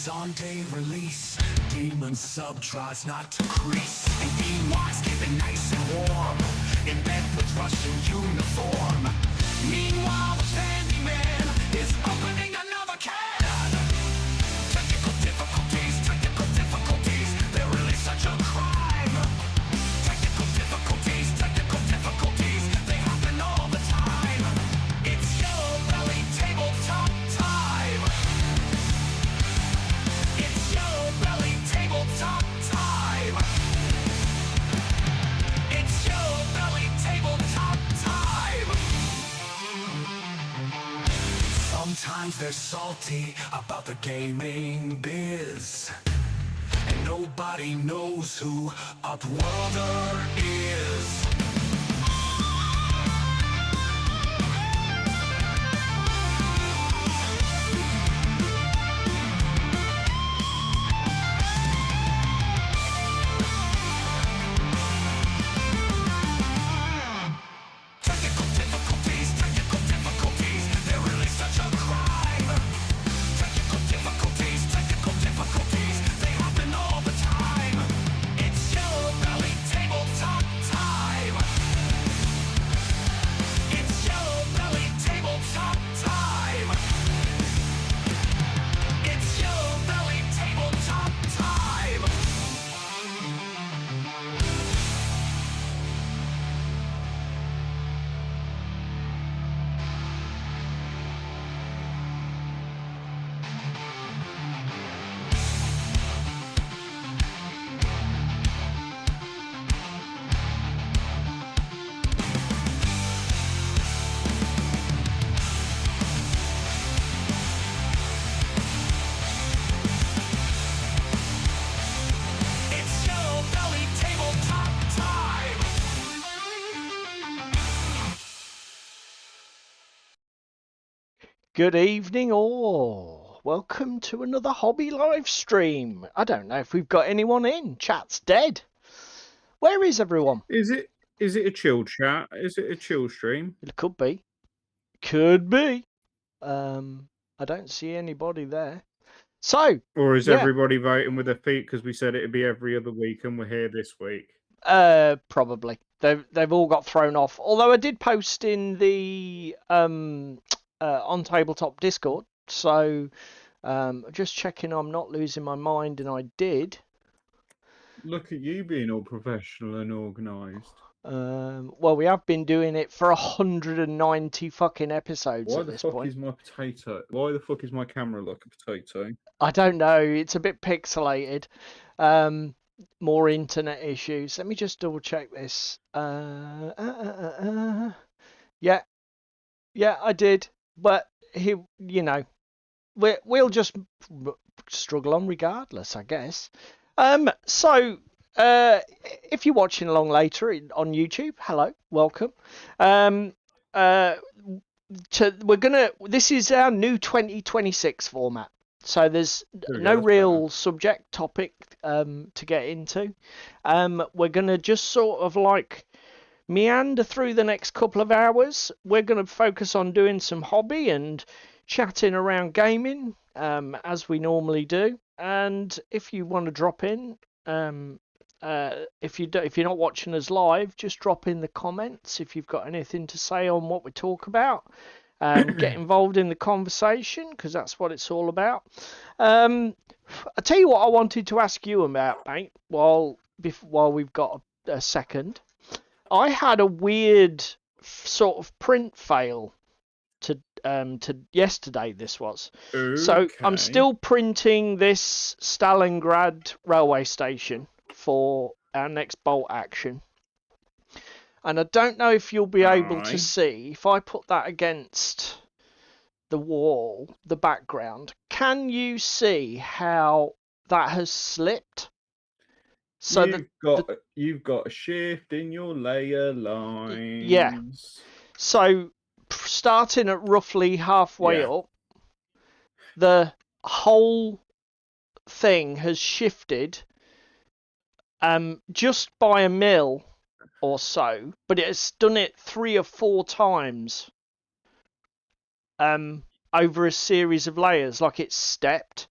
is on day release. Demon sub tries not to crease, and D-Wise keeping nice and warm in bed with Russian uniform. Meanwhile, the Candyman is opening another can. Technical difficulties, they're really such a crime. Technical difficulties, they happen all the time. It's Yellow Belly Tabletop time. It's Yellow Belly Tabletop time. It's Yellow Belly Tabletop time. Sometimes they're salty about the gaming biz, and nobody knows who Upworlder is. Technical difficulties, they're really such a crime. Technical difficulties, they happen all the time. It's Yellow Belly Tabletop time. It's Yellow Belly Tabletop time. It's Yellow Belly Tabletop time. It's Yellow Belly Tabletop time. Good evening all. Welcome to another hobby live stream. I don't know if we've got anyone in. Chat's dead. Where is everyone? Is it a chill chat? Is it a chill stream? It could be. Could be. I don't see anybody there. So, Or is Yeah. everybody voting with their feet because we said it'd be every other week and we're here this week? probably. They've all got thrown off. Although I did post in the on Tabletop Discord. So, just checking I'm not losing my mind, and I did. Look at you being all professional and organised. Well, we have been doing it for 190 fucking episodes Why at the this fuck point. is my potato? Why the fuck is my camera like a potato? I don't know. It's a bit pixelated. More internet issues. Let me just double check this. Yeah, I did. But we'll just struggle on regardless, I guess. So if you're watching along later on YouTube, hello, welcome. This is our new 2026 format. So there's There we no go, that's real subject topic to get into. We're gonna just sort of like meander through the next couple of hours. We're gonna focus on doing some hobby and chatting around gaming, as we normally do. And if you want to drop in, if you're not watching us live, just drop in the comments if you've got anything to say on what we talk about. Get involved in the conversation, because that's what it's all about. I'll tell you what I wanted to ask you about, mate, while we've got a second. I had a weird sort of print fail to yesterday. This was. So I'm still printing this Stalingrad railway station for our next bolt action. And I don't know if you'll be able to see, if I put that against the wall, the background, can you see how that has slipped? So you've got a shift in your layer lines. Yeah. So starting at roughly halfway up, the whole thing has shifted just by a mil or so, but it has done it 3 or 4 times over a series of layers, like it's stepped.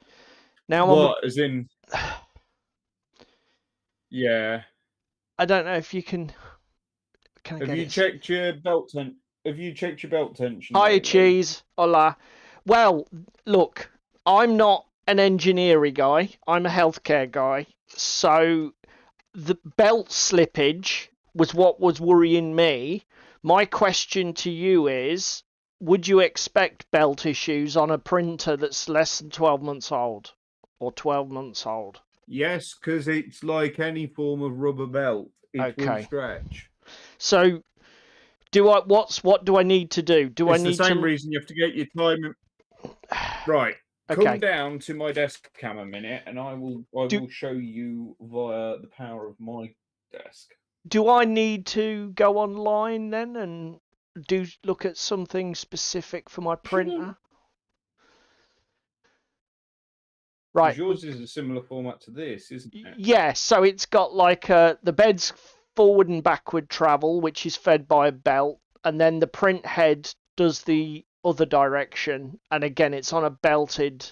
Now What, as in? Yeah. I don't know if you can. Can I Have get you it? checked your belt tension? Have you checked your belt tension Hi, lately? cheese. Hola. Well, look, I'm not an engineering guy. I'm a healthcare guy. So the belt slippage was what was worrying me. My question to you is, would you expect belt issues on a printer that's less than 12 months old or 12 months old? Yes, because it's like any form of rubber belt. It will Okay. stretch. So what do I need to do? Do I It's the need same to reason you have to get your time. Right. Come Okay. down to my desk cam a minute, and I will Do show you via the power of my desk. do I need to go online then and look at something specific for my printer? Right. Yours is a similar format to this, isn't it? Yeah, so it's got like the bed's forward and backward travel, which is fed by a belt, and then the print head does the other direction, and again it's on a belted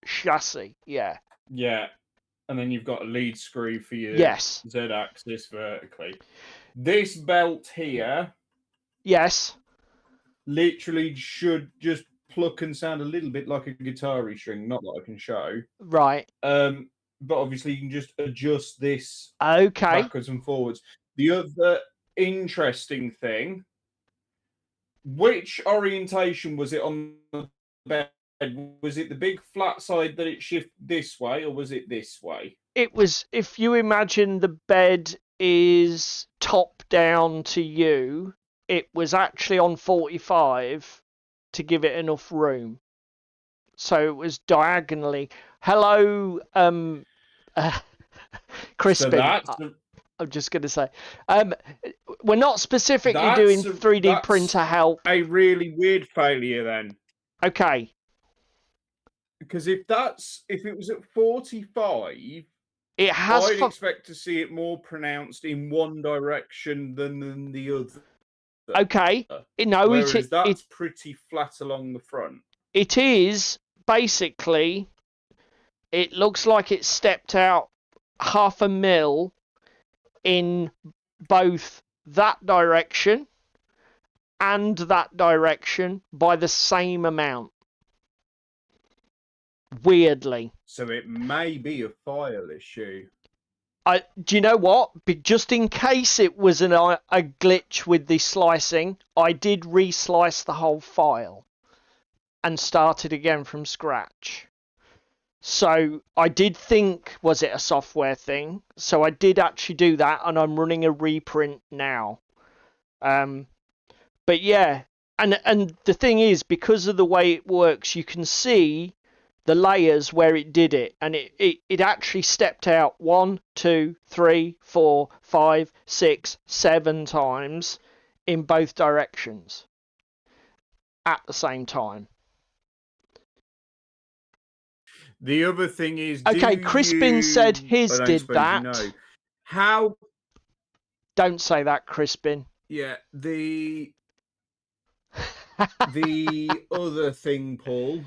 chassis. Yeah. Yeah. And then you've got a lead screw for your Yes. Z-axis vertically. This belt here Yes. literally should just pluck and sound a little bit like a guitar string, not that I can show. Right. But obviously you can just adjust this Okay. backwards and forwards. The other interesting thing, which orientation was it on the bed? Was it the big flat side that it shifted this way, or was it this way? It was, if you imagine the bed is top down to you, it was actually on 45 to give it enough room. So it was diagonally. Hello, Crispin. So that's I'm just going to say, we're not specifically that's doing 3D that's printer help. a really weird failure then. Okay. Because if it was at 45, It has. I'd expect to see it more pronounced in one direction than the other. Okay. No, Whereas that's pretty flat along the front. It is basically. It looks like it stepped out 0.5 mil in both that direction and that direction by the same amount. Weirdly. So it may be a file issue. Do you know what? Just in case it was a glitch with the slicing, I did re-slice the whole file and started again from scratch. So I did think, was it a software thing? So I did actually do that, and I'm running a reprint now. But yeah, and the thing is, because of the way it works, you can see the layers where it did it, and it actually stepped out 1, 2, 3, 4, 5, 6, 7 times in both directions at the same time. The other thing is, okay, Crispin said his did that. You know. How? Don't say that, Crispin. Yeah, the other thing, Paul.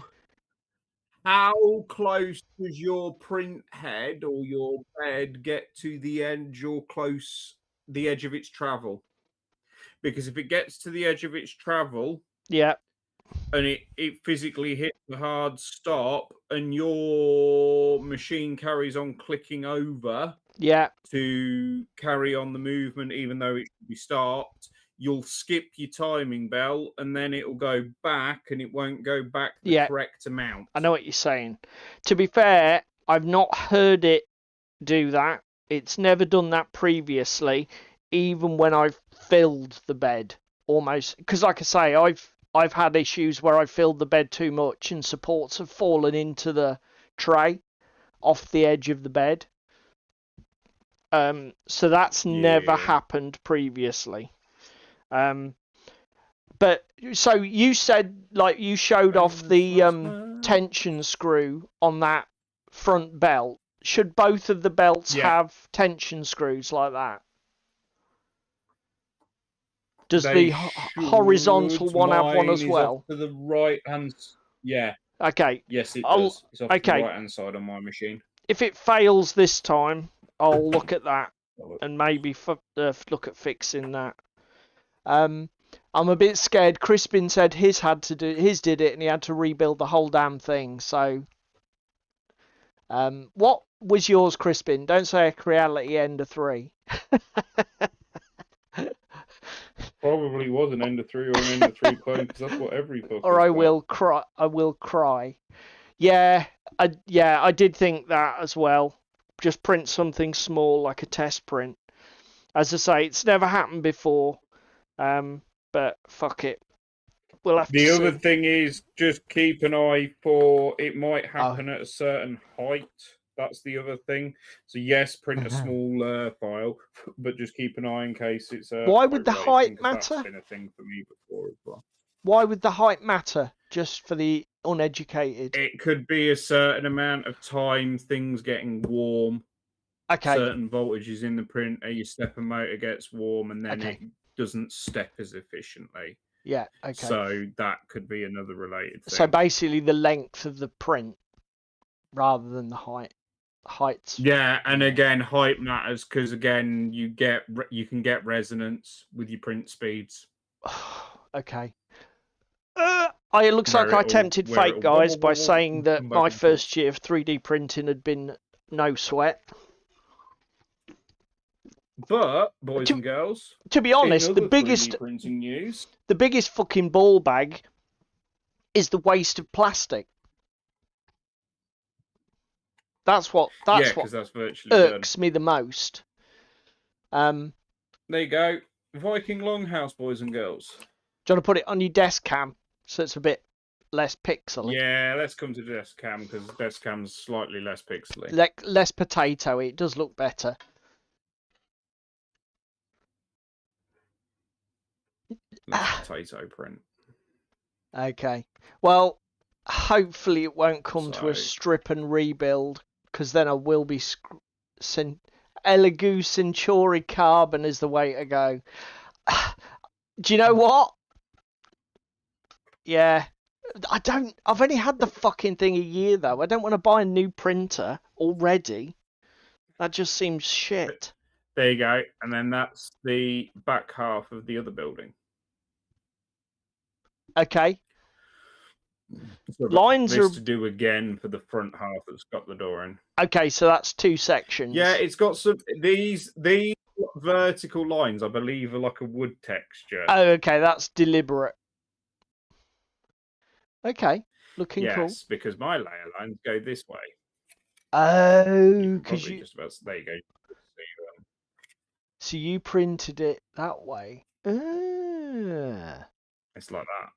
How close does your print head or your bed get to the edge or the edge of its travel? Because if it gets to the edge of its travel, yeah, and it physically hits the hard stop, and your machine carries on clicking over, yeah, to carry on the movement, even though it should be stopped, you'll skip your timing bell, and then it'll go back, and it won't go back the correct amount. I know what you're saying. To be fair, I've not heard it do that. It's never done that previously, even when I've filled the bed almost. Because, like I say, I've had issues where I filled the bed too much, and supports have fallen into the tray off the edge of the bed. So that's never happened previously. But so you said, like, you showed off the tension screw on that front belt. Should both of the belts have tension screws like that? Does the horizontal one have one as well? To the right hand, yeah. Okay. Yes, it I'll- does. It's off to the okay. right-hand side on my machine. If it fails this time, I'll look at that and maybe look at fixing that. I'm a bit scared. Crispin said his did it and he had to rebuild the whole damn thing. So, what was yours, Crispin? Don't say a Creality Ender 3. Probably was an Ender 3 or an Ender 3 clone, because that's what every fucker's Or I got. will cry. I will cry. Yeah, I did think that as well. Just print something small like a test print. As I say, it's never happened before. But fuck it. We'll have to The see. other thing is just keep an eye for it might happen at a certain height. That's the other thing. So yes, print a small file, but just keep an eye in case it's a. Why would the height thing, 'cause matter? That's been a thing for me before as well. Why would the height matter? Just for the uneducated. It could be a certain amount of time, things getting warm. Okay. Certain voltages in the printer, your stepper motor gets warm, and then Okay. it doesn't step as efficiently. Yeah. Okay. So that could be another related thing. So basically, the length of the print rather than the height. Heights. Yeah, and again, height matters because again, you can get resonance with your print speeds. Okay. It looks like I tempted fate, guys, by saying that my first year of 3D printing had been no sweat. But boys and girls, to be honest, the biggest printing news, the biggest fucking ball bag is the waste of plastic. That's what that's virtually irks me the most. There you go, Viking Longhouse, boys and girls. Do you want to put it on your desk cam so it's a bit less pixely? Yeah, let's come to desk cam because desk cam's slightly less pixely. Less potatoey. It does look better. Potato print. Okay. Well, hopefully it won't come to a strip and rebuild, because then I will be Elegoo Centauri Carbon is the way to go. Do you know what? Yeah. I've only had the fucking thing a year though. I don't want to buy a new printer already. That just seems shit. There you go. And then that's the back half of the other building. Okay. So Lines are to do again for the front half that's got the door in. Okay, so that's 2 sections. Yeah, it's got some these vertical lines, I believe, are like a wood texture. Oh, okay, that's deliberate. Okay, looking cool. Yes, because my layer lines go this way. Oh, because you just about there you go. So you printed it that way. It's like that.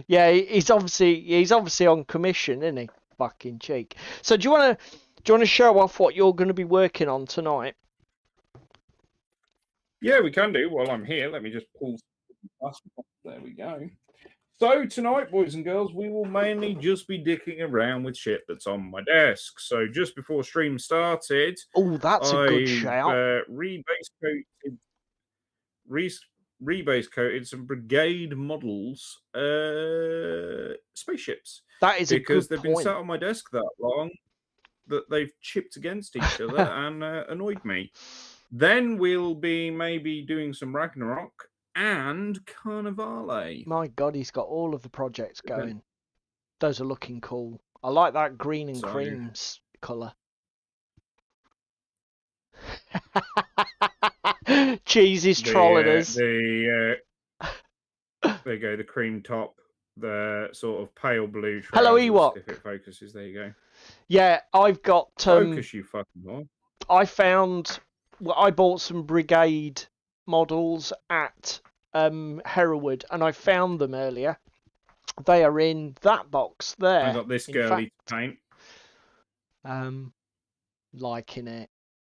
Yeah, he's obviously on commission, isn't he? Fucking cheek. So do you want to show off what you're going to be working on tonight? Yeah, we can do. While I'm here, let me just pull. There we go. So tonight, boys and girls, we will mainly just be dicking around with shit that's on my desk. So just before stream started, oh, that's a good shout. Rebase coated some brigade models, spaceships. That is because they've been sat on my desk that long that they've chipped against each other and annoyed me. Then we'll be maybe doing some Ragnarok and Carnevale. My God, he's got all of the projects going. Those are looking cool. I like that green and creams colour. Cheesy's trolling us. There you go, the cream top, the sort of pale blue trousers. Hello, Ewok. If it focuses, there you go. Yeah, I've got... Focus, you fucking whore. I bought some brigade models at Hereward, and I found them earlier. They are in that box there. I got this girly to paint. Liking it.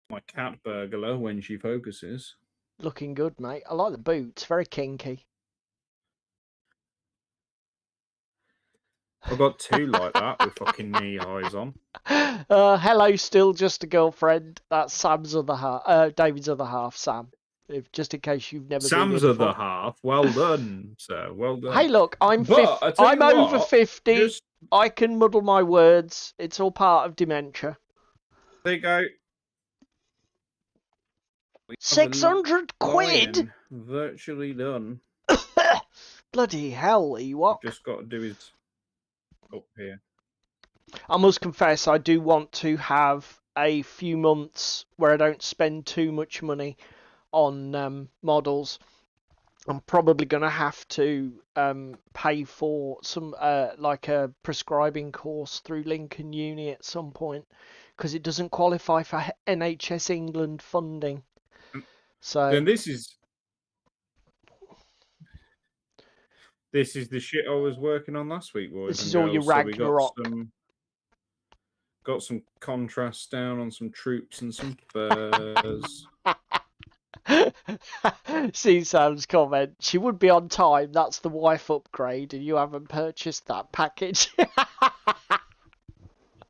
My cat burglar when she focuses. Looking good, mate. I like the boots. Very kinky. I've got two like that with fucking knee highs on. Hello, still just a girlfriend. That's Sam's other half. David's other half, Sam. just in case you've never been Sam's here other before. half. Well done, sir. Well done. Hey, look, I'm But I tell I'm you over what, 50. just I can muddle my words. It's all part of dementia. there you go. We have a 600 quid? lion virtually done. Bloody hell, Ewok. Just got to do his up here. I must confess, I do want to have a few months where I don't spend too much money on models. I'm probably going to have to pay for some like a prescribing course through Lincoln Uni at some point because it doesn't qualify for NHS England funding. So Then this is the shit I was working on last week, boys. this and is all your girls. So we Ragnarok. got some contrasts down on some troops and some furs. See Sam's comment. She would be on time. That's the wife upgrade, and you haven't purchased that package.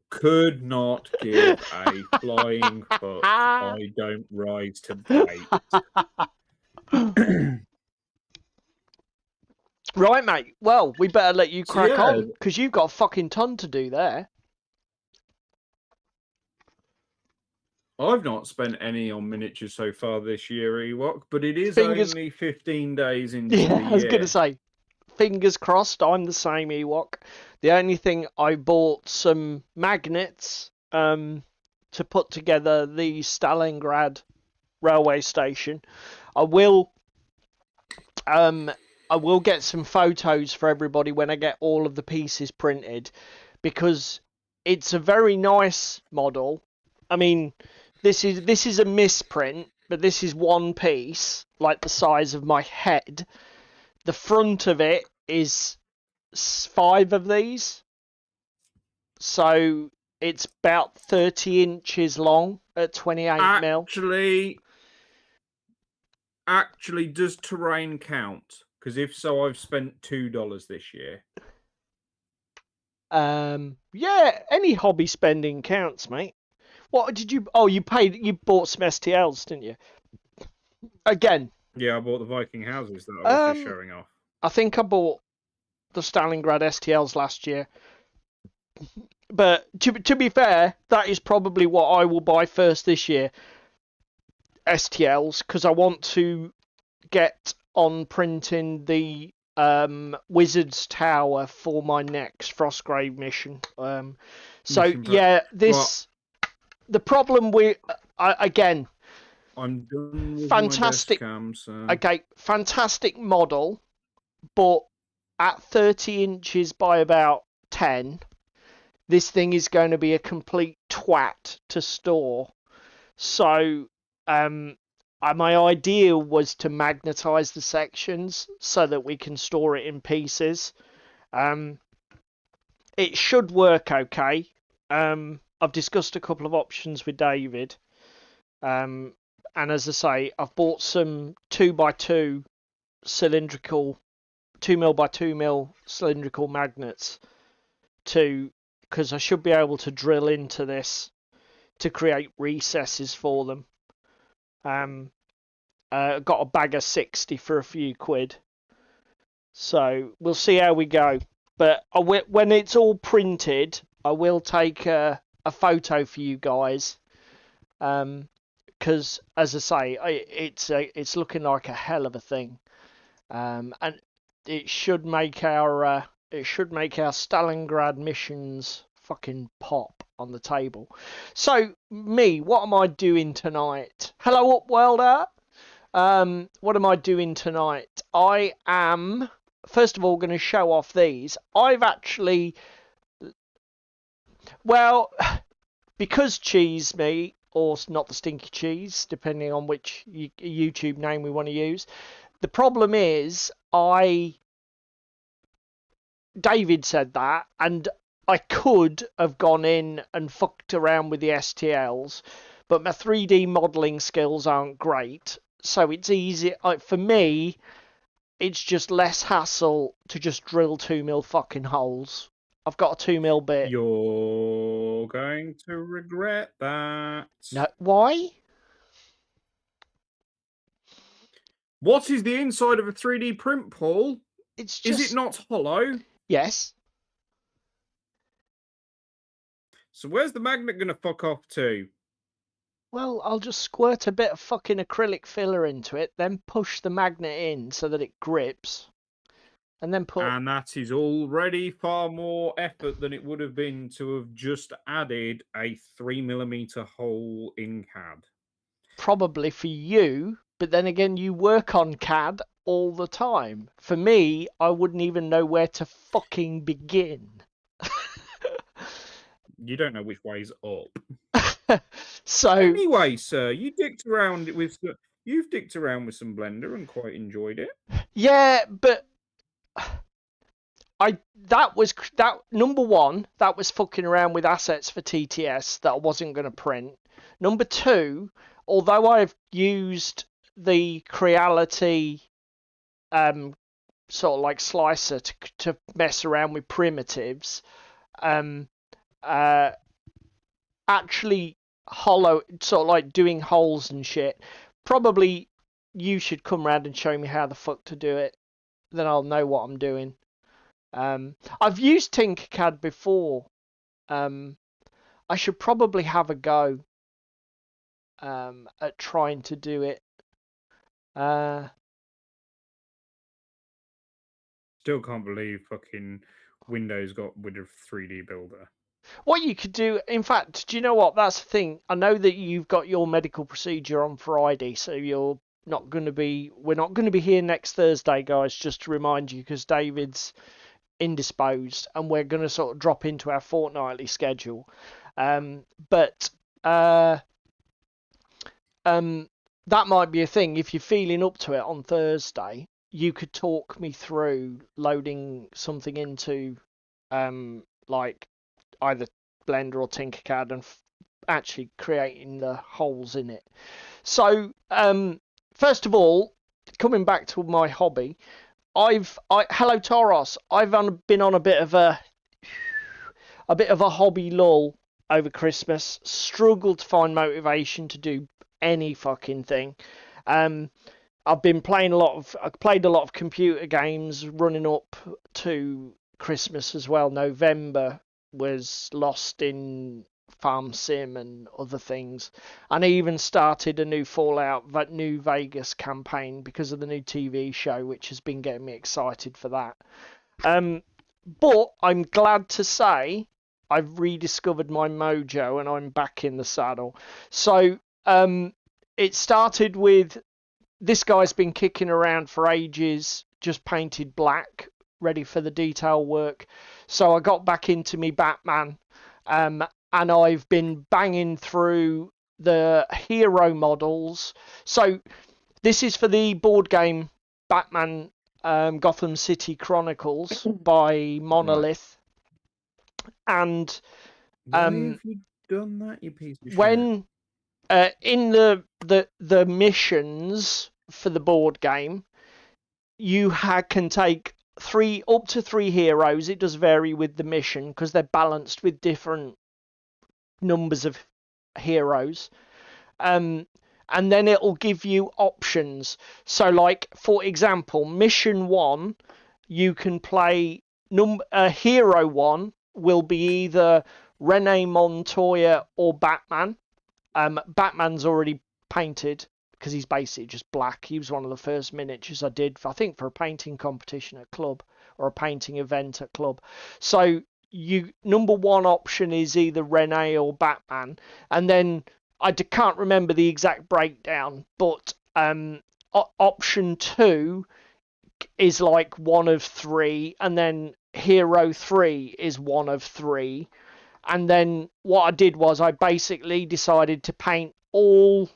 Could not give a flying fuck. I don't rise to bait. Right, mate. Well, we better let you crack yeah. on because you've got a fucking ton to do there. I've not spent any on miniatures so far this year, Ewok, but it is Fingers- only 15 days into the Yeah, year. I was going to say, fingers crossed, I'm the same Ewok. The only thing, I bought some magnets to put together the Stalingrad railway station. I will get some photos for everybody when I get all of the pieces printed, because it's a very nice model. I mean, this is a misprint, but this is one piece, like the size of my head. The front of it is 5 of these, so it's about 30 inches long at 28 mil. Actually, does terrain count? Because if so, I've spent $2 this year. Yeah, any hobby spending counts, mate. What did you? Oh, you bought some STLs, didn't you? Again. Yeah, I bought the Viking houses that I was just showing off. I think I bought the Stalingrad STLs last year. But to be fair, that is probably what I will buy first this year. STLs, because I want to get on printing the Wizard's Tower for my next Frostgrave mission. So yeah, this the problem with again. I'm done with fantastic. My cam, so. Okay, fantastic model, but at 30 inches by about 10, this thing is going to be a complete twat to store. So, my idea was to magnetize the sections so that we can store it in pieces. It should work okay. I've discussed a couple of options with David. And as I say, I've bought some 2x2 cylindrical, 2mm by 2mm cylindrical magnets because I should be able to drill into this to create recesses for them. Got a bag of 60 for a few quid. So we'll see how we go. But when it's all printed, I will take a photo for you guys. Because, as I say, it's looking like a hell of a thing, and it should make our Stalingrad missions fucking pop on the table. So, what am I doing tonight? Hello, Upworlder. What am I doing tonight? I am first of all going to show off these. I've actually, well, because Cheese Me. Or not the Stinky Cheese, depending on which YouTube name we want to use. The problem is, David said that, and I could have gone in and fucked around with the STLs, but my 3D modelling skills aren't great, so it's easy. For me, it's just less hassle to just drill 2mm fucking holes. I've got a 2mm bit. You're going to regret that. No, why? What is the inside of a 3D print, Paul? It's Is just it not hollow? yes. So where's the magnet going to fuck off to? Well, I'll just squirt a bit of fucking acrylic filler into it, then push the magnet in so that it grips, and then put And that is already far more effort than it would have been to have just added a 3mm hole in CAD. probably for you, but then again, you work on CAD all the time. For me, I wouldn't even know where to fucking begin. You don't know which way's up. So Anyway, sir, you've dicked around with some Blender and quite enjoyed it. yeah, but that number one, that was fucking around with assets for TTS that I wasn't going to print. Number two, although I've used the Creality sort of like slicer to mess around with primitives, actually hollow sort of like doing holes and shit, probably you should come round and show me how the fuck to do it, then I'll know what I'm doing. I've used Tinkercad before. I should probably have a go at trying to do it. Still can't believe fucking Windows got rid of 3D Builder. What you could do, in fact, do you know what? That's the thing. I know that you've got your medical procedure on Friday, so we're not going to be here next Thursday, guys, just to remind you, because David's indisposed and we're going to sort of drop into our fortnightly schedule. But that might be a thing. If you're feeling up to it on Thursday, you could talk me through loading something into like either Blender or Tinkercad and actually creating the holes in it. So first of all, coming back to my hobby, hello Toros. I've been on a bit of a hobby lull over Christmas. Struggled to find motivation to do any fucking thing. I've been playing I played a lot of computer games running up to Christmas as well. November was lost in Farm Sim and other things, and I even started a new Fallout New Vegas campaign because of the new TV show, which has been getting me excited for that. But I'm glad to say I've rediscovered my mojo and I'm back in the saddle. So it started with this guy's been kicking around for ages, just painted black, ready for the detail work. So I got back into me Batman, and I've been banging through the hero models. So this is for the board game Batman Gotham City Chronicles by Monolith. And Why have you done that, you piece of shit? when in the missions for the board game, you can take up to three heroes. It does vary with the mission because they're balanced with different numbers of heroes. And then it'll give you options. So, like, for example, mission 1, you can play hero 1 will be either Renee Montoya or Batman. Batman's already painted because he's basically just black. He was one of the first miniatures I did, I think, for a painting competition at club or a painting event at club. So number 1 option is either Renee or Batman, and then I can't remember the exact breakdown, but option 2 is like 1 of 3, and then hero 3 is 1 of 3. And then what I did was I basically decided to paint all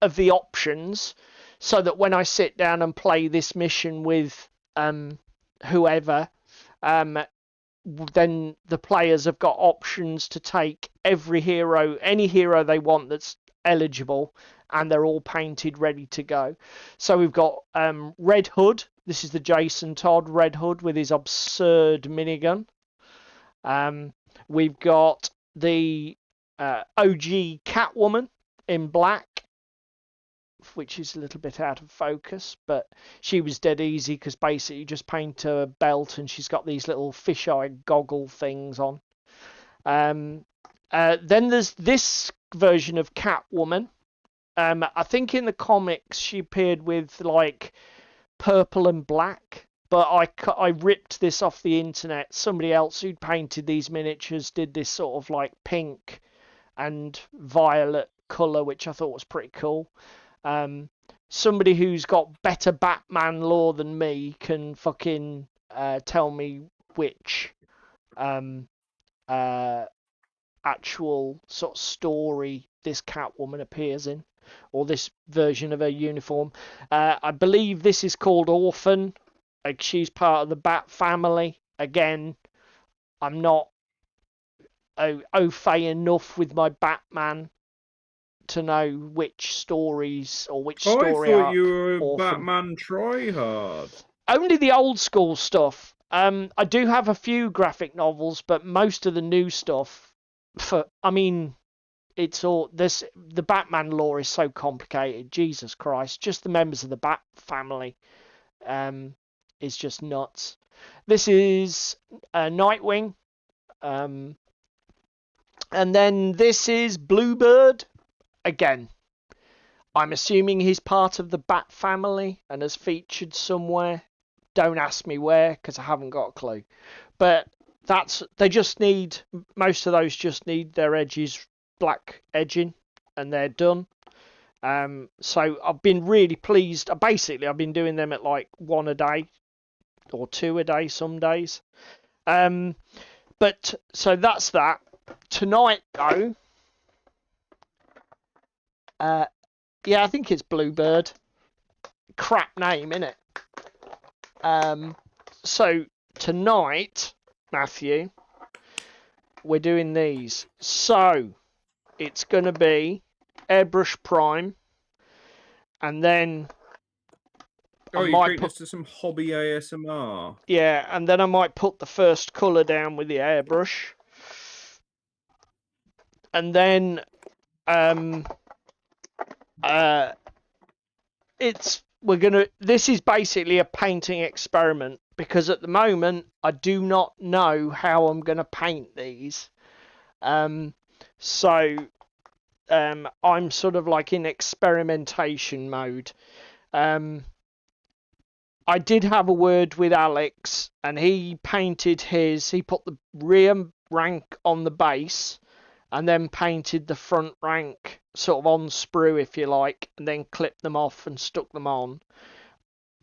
of the options so that when I sit down and play this mission with whoever, then the players have got options to take any hero they want that's eligible, and they're all painted ready to go. So we've got Red Hood. This is the Jason Todd Red Hood with his absurd minigun. We've got the OG Catwoman in black which is a little bit out of focus, but she was dead easy because basically you just paint her belt and she's got these little fisheye goggle things on. Then there's this version of Catwoman. I think in the comics she appeared with like purple and black, but I ripped this off the internet. Somebody else who'd painted these miniatures did this sort of like pink and violet colour, which I thought was pretty cool. Somebody who's got better Batman lore than me can fucking tell me which actual sort of story this Catwoman appears in, or this version of her uniform. I believe this is called Orphan. Like, she's part of the Bat family. Again, I'm not au fait enough with my Batman to know which stories or which story I thought arc. you were a Orphan. Batman tryhard. Only the old school stuff. I do have a few graphic novels, but most of the new stuff, it's all this. The Batman lore is so complicated. Jesus Christ! Just the members of the Bat family, is just nuts. This is Nightwing, and then this is Bluebird. Again, I'm assuming he's part of the Bat family and has featured somewhere. Don't ask me where, because I haven't got a clue. But they just need, most of those just need their edges black edging, and they're done. So I've been really pleased. Basically, I've been doing them at like 1 a day or 2 a day some days. But so that's that. Tonight though, yeah, I think it's Bluebird. Crap name, innit? So tonight, Matthew, we're doing these. So it's going to be Airbrush Prime, and then You treat us to some hobby ASMR. Yeah, and then I might put the first colour down with the airbrush, and then this is basically a painting experiment, because at the moment I do not know how I'm gonna paint these. So I'm sort of like in experimentation mode. I did have a word with Alex, and he painted his. He put the rear rank on the base, and then painted the front rank sort of on sprue, if you like, and then clipped them off and stuck them on.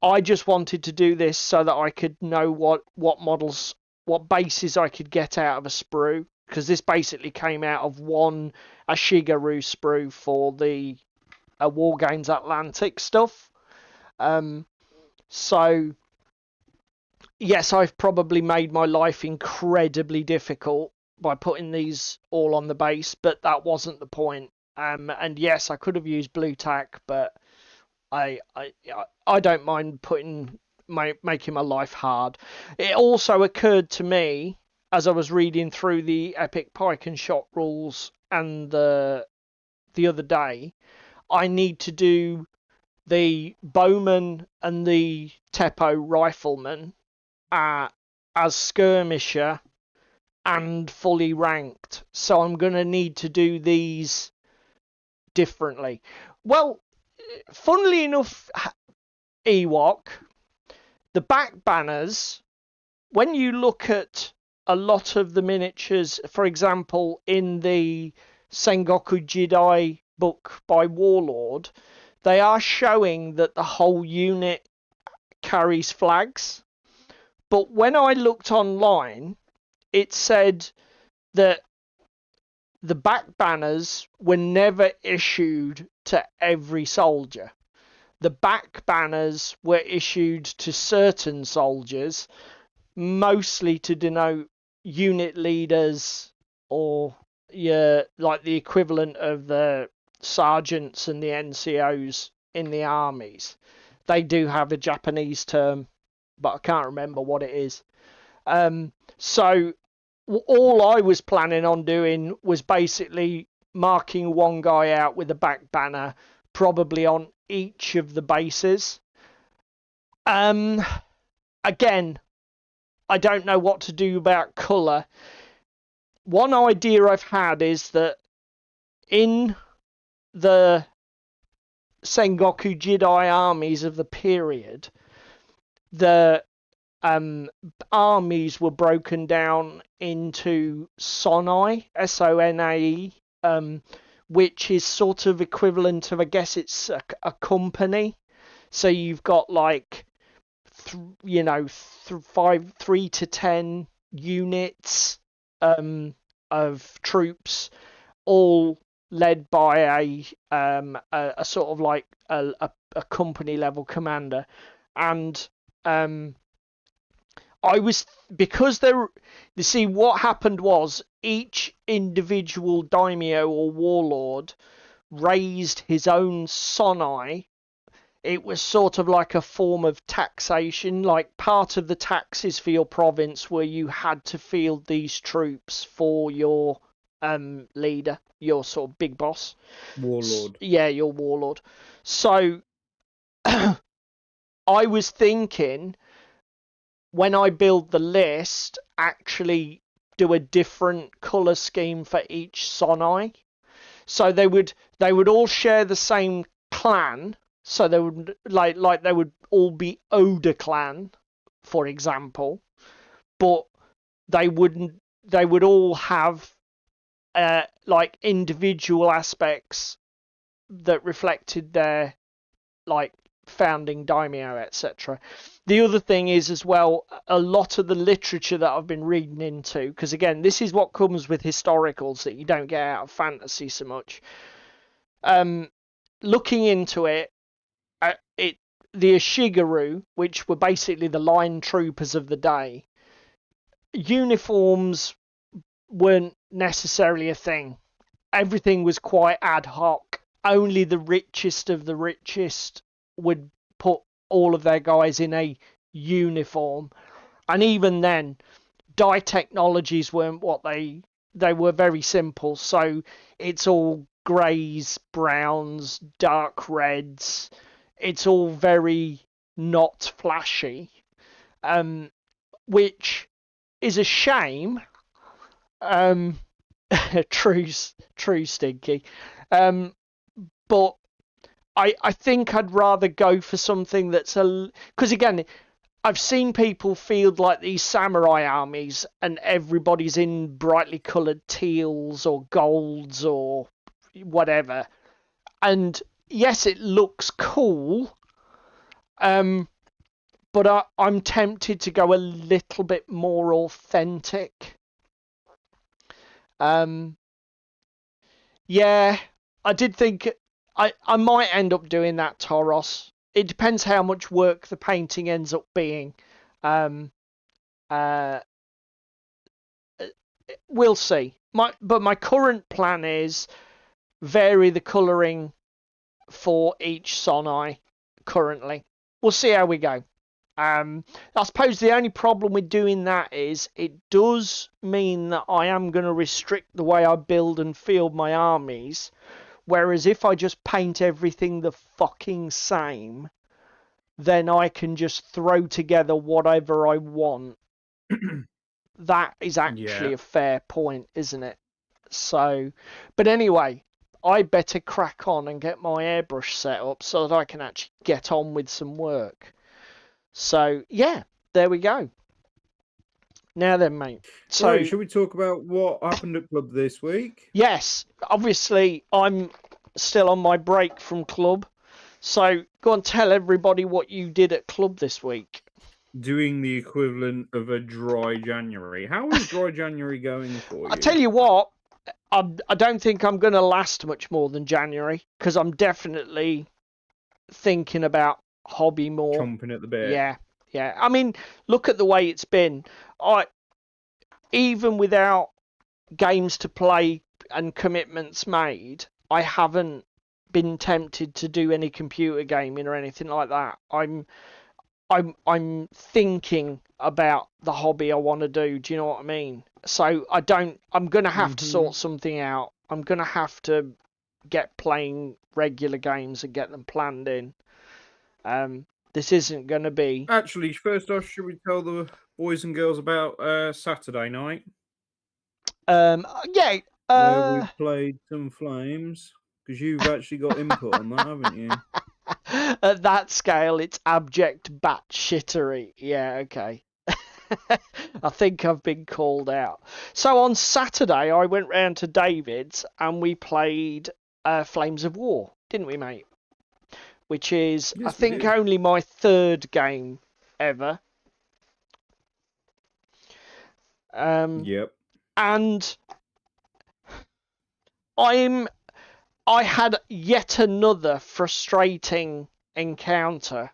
I just wanted to do this so that I could know what models, what bases I could get out of a sprue, because this basically came out of one Ashigaru sprue for the Wargames Atlantic stuff. So, yes, I've probably made my life incredibly difficult by putting these all on the base, but that wasn't the point. And yes, I could have used blue tack, but I don't mind making my life hard. It also occurred to me as I was reading through the Epic Pike and Shot rules and the other day, I need to do the bowman and the Teppo rifleman as skirmisher and fully ranked. So I'm going to need to do these differently. Well, funnily enough, Ewok, the back banners, when you look at a lot of the miniatures, for example, in the Sengoku Jidai book by Warlord, they are showing that the whole unit carries flags. But when I looked online, it said that the back banners were never issued to every soldier. The back banners were issued to certain soldiers, mostly to denote unit leaders, or like the equivalent of the sergeants and the NCOs in the armies. They do have a Japanese term, but I can't remember what it is. So all I was planning on doing was basically marking one guy out with a back banner, probably on each of the bases. Again, I don't know what to do about colour. One idea I've had is that in the Sengoku Jidai armies of the period, the armies were broken down into sonai, S-O-N-A-E, which is sort of equivalent of, I guess it's a company. So you've got like, 3 to 10 units of troops, all led by a sort of like a company level commander. And you see, what happened was each individual daimyo or warlord raised his own sonai. It was sort of like a form of taxation, like part of the taxes for your province where you had to field these troops for your leader, your sort of big boss. Warlord. Yeah, your warlord. So I was thinking, when I build the list, actually do a different colour scheme for each sonai. So they would all share the same clan. So they would like they would all be Oda clan, for example, but they would all have like individual aspects that reflected their like founding daimyo, etc. The other thing is as well, a lot of the literature that I've been reading into, because again, this is what comes with historicals that you don't get out of fantasy so much. Looking into it, the Ashigaru, which were basically the line troopers of the day, uniforms weren't necessarily a thing. Everything was quite ad hoc. Only the richest of the richest would put all of their guys in a uniform. And even then, dye technologies weren't what they were very simple. So it's all greys, browns, dark reds. It's all very not flashy, which is a shame. True, Stinky. But I think I'd rather go for something that's because again, I've seen people field like these samurai armies and everybody's in brightly coloured teals or golds or whatever, and yes, it looks cool, but I'm tempted to go a little bit more authentic. Yeah, I did think I might end up doing that, Toros. It depends how much work the painting ends up being. We'll see. But my current plan is vary the colouring for each sonai currently. We'll see how we go. I suppose the only problem with doing that is it does mean that I am going to restrict the way I build and field my armies. Whereas if I just paint everything the fucking same, then I can just throw together whatever I want. That is actually a fair point, isn't it? So, but anyway, I better crack on and get my airbrush set up so that I can actually get on with some work. So, yeah, there we go. Now then, mate. So, right, should we talk about what happened at club this week? Yes, obviously, I'm still on my break from club. So, go and tell everybody what you did at club this week. Doing the equivalent of a dry January. How is dry January going for you? I tell you what, I don't think I'm going to last much more than January because I'm definitely thinking about hobby more. Chomping at the bit. Yeah. I mean, look at the way it's been. Even without games to play and commitments made, I haven't been tempted to do any computer gaming or anything like that. I'm thinking about the hobby I want to do. Do you know what I mean? So I'm going to have to sort something out. I'm going to have to get playing regular games and get them planned in. This isn't going to be... Actually, first off, should we tell the boys and girls about Saturday night? Yeah. Where we played some Flames, because you've actually got input on that, haven't you? At that scale, it's abject batshittery. Yeah, okay. I think I've been called out. So on Saturday, I went round to David's and we played Flames of War, didn't we, mate? Which is, Yes, I think, we did. only my third game ever. Yep. And I had yet another frustrating encounter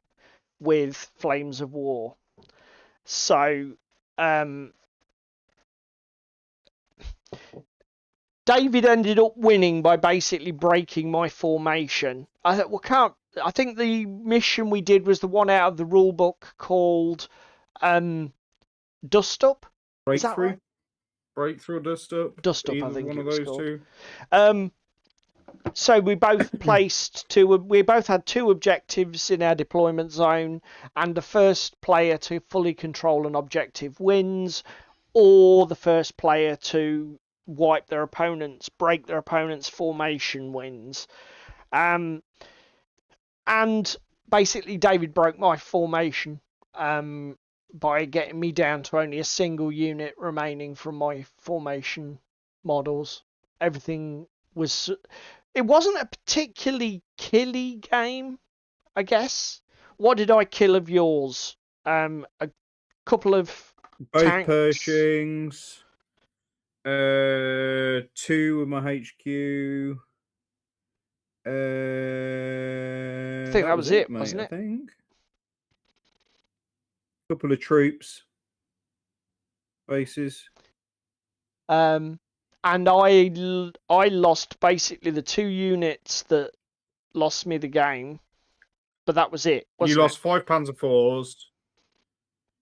with Flames of War. So, David ended up winning by basically breaking my formation. I think the mission we did was the one out of the rule book called Dust Up. Is that right? Breakthrough, Dust Up. Dust Up, I Either think one it of was those called. two. So we both we both had two objectives in our deployment zone, and the first player to fully control an objective wins, or the first player to break their opponent's formation wins. And basically David broke my formation by getting me down to only a single unit remaining from my formation models. Everything was... It wasn't a particularly killy game, I guess. What did I kill of yours? A couple of Both tanks. Pershings. 2 of my HQ. I think that was it, mate, wasn't it? I think. Couple of troops. Bases. And I lost basically the 2 units that lost me the game, but that was it. You lost 5 Panzer IV.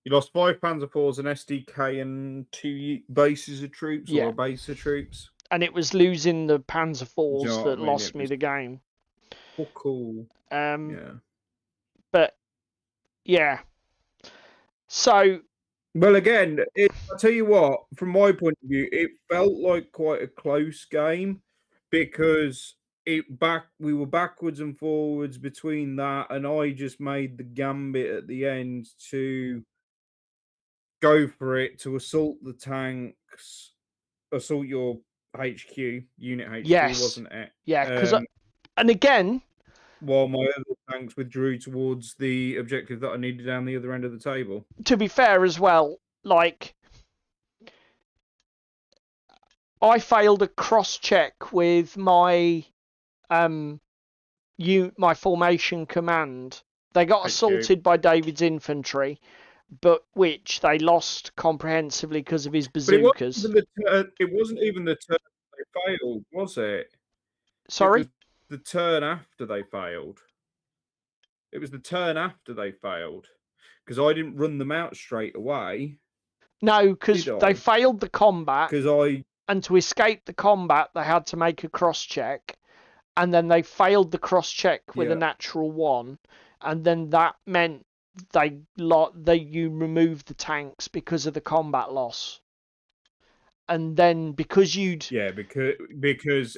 You lost 5 Panzer IVs, an SDK, and 2 bases of troops, or a base of troops. And it was losing the Panzer IVs you know that lost me the game. Oh, cool. Yeah. But yeah. So. Well, again, I'll tell you what. From my point of view, it felt like quite a close game because we were backwards and forwards between that, and I just made the gambit at the end to go for it, to assault the tanks, assault your unit HQ, yes. wasn't it? Yeah, because and again, while my other tanks withdrew towards the objective that I needed down the other end of the table. To be fair as well, like, I failed a cross-check with my my formation command. They got assaulted by David's infantry, but which they lost comprehensively because of his bazookas. It wasn't even the turn they failed, was it? Sorry? It was the turn after they failed. It was the turn after they failed. Because I didn't run them out straight away. No, because they failed the combat. And to escape the combat, they had to make a cross-check. And then they failed the cross-check with a natural 1. And then that meant you removed the tanks because of the combat loss. And then because you'd... Yeah, because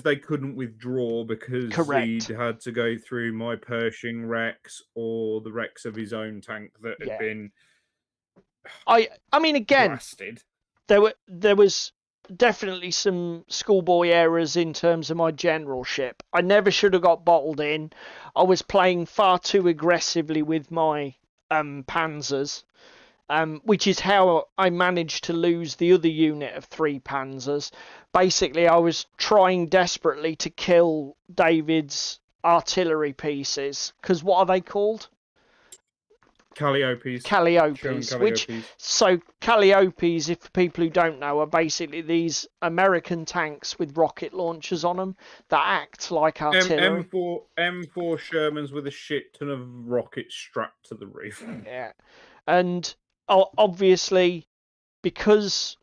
they couldn't withdraw because he'd had to go through my Pershing Rex or the Rex of his own tank that had been I mean, again, blasted. There was definitely some schoolboy errors in terms of my generalship. I never should have got bottled in. I was playing far too aggressively with my panzers. Which is how I managed to lose the other unit of 3 panzers. Basically, I was trying desperately to kill David's artillery pieces. Because what are they called? Calliopes. So Calliopes, if people who don't know, are basically these American tanks with rocket launchers on them that act like artillery. M4 Shermans with a shit ton of rockets strapped to the roof. Yeah, and obviously, because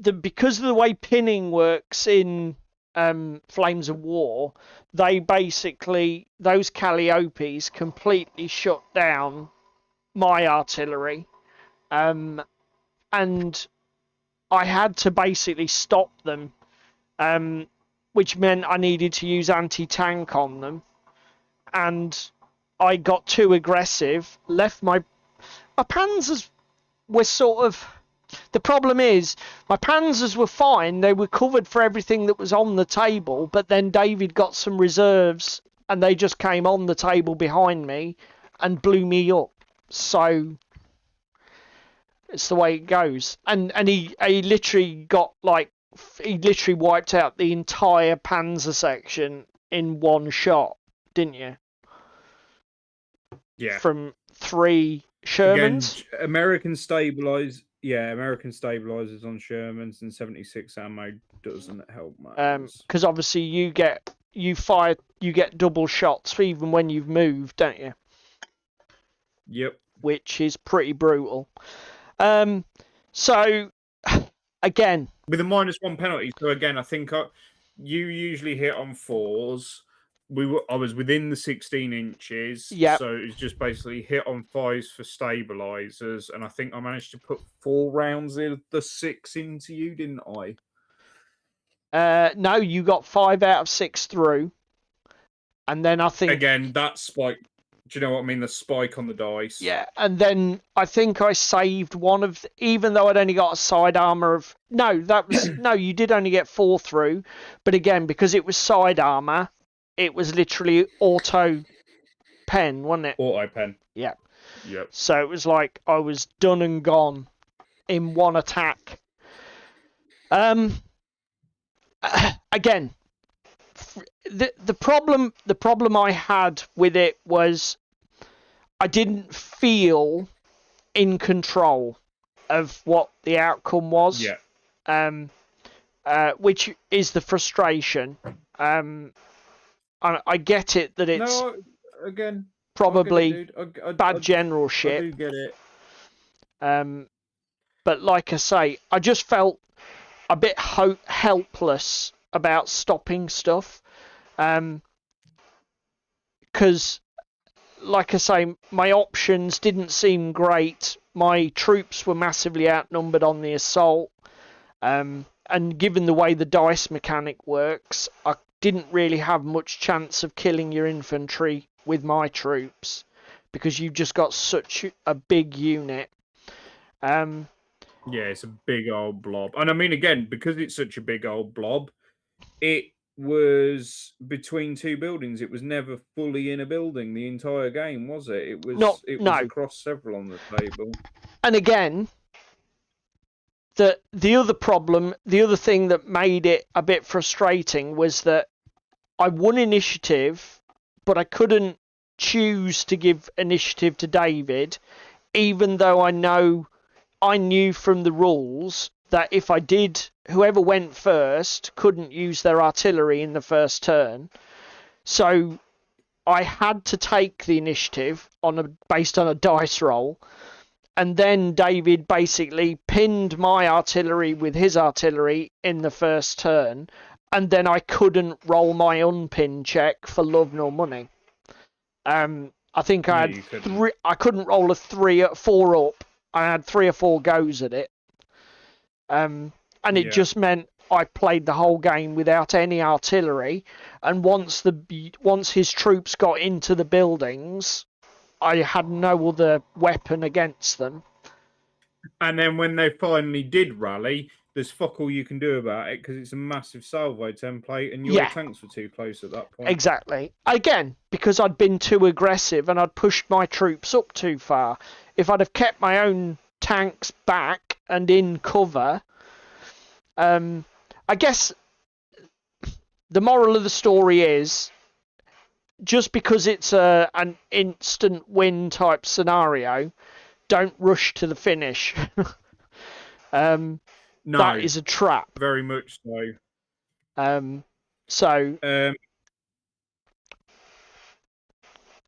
because of the way pinning works in Flames of War, they basically, those Calliopes completely shut down my artillery, and I had to basically stop them, which meant I needed to use anti-tank on them, and I got too aggressive, left my panzers were sort of... The problem is, my panzers were fine, they were covered for everything that was on the table, but then David got some reserves, and they just came on the table behind me, and blew me up. So, it's the way it goes. And he literally got, like, he literally wiped out the entire panzer section in one shot, didn't you? Yeah. From 3 Shermans. Again, American stabilizers on Shermans, and 76 ammo doesn't help much. Because obviously you get double shots even when you've moved, don't you? Yep. Which is pretty brutal. So again, with a -1 penalty. So again, I think you usually hit on 4s. I was within the 16 inches, Yep. so it was just basically hit on 5s for stabilizers, and I think I managed to put 4 rounds of the 6 into you, didn't I? No, you got 5 out of 6 through, and then I think again that spike. Do you know what I mean? The spike on the dice. Yeah, and then I think I saved one of, even though I'd only got a side armor of, no, that was no, you did only get 4 through, but again, because it was side armor, it was literally auto pen, wasn't it? Auto pen. Yeah. Yep. So it was like I was done and gone in one attack. Again, the problem I had with it was I didn't feel in control of what the outcome was. Yeah. Which is the frustration. I get it that it's again probably I bad generalship. I do get it. But like I say, I just felt a bit helpless about stopping stuff. Because, like I say, my options didn't seem great. My troops were massively outnumbered on the assault. And given the way the dice mechanic works, I didn't really have much chance of killing your infantry with my troops, because you've just got such a big unit. Yeah, it's a big old blob. And I mean, again, because it's such a big old blob, it was between 2 buildings. It was never fully in a building the entire game, was it? It was No. across several on the table. And again, the other problem, the other thing that made it a bit frustrating was that I won initiative, but I couldn't choose to give initiative to David, even though I knew from the rules that if I did, whoever went first couldn't use their artillery in the first turn. So I had to take the initiative based on a dice roll. And then David basically pinned my artillery with his artillery in the first turn, and then I couldn't roll my unpin check for love nor money. I think I had three. I couldn't roll a 4 up. I had 3 or 4 goes at it, and it just meant I played the whole game without any artillery. And once his troops got into the buildings, I had no other weapon against them. And then when they finally did rally, there's fuck all you can do about it, because it's a massive salvo template and your tanks were too close at that point. Exactly. Again, because I'd been too aggressive and I'd pushed my troops up too far. If I'd have kept my own tanks back and in cover, I guess the moral of the story is, just because it's an instant win type scenario, don't rush to the finish. No, that is a trap. Very much so.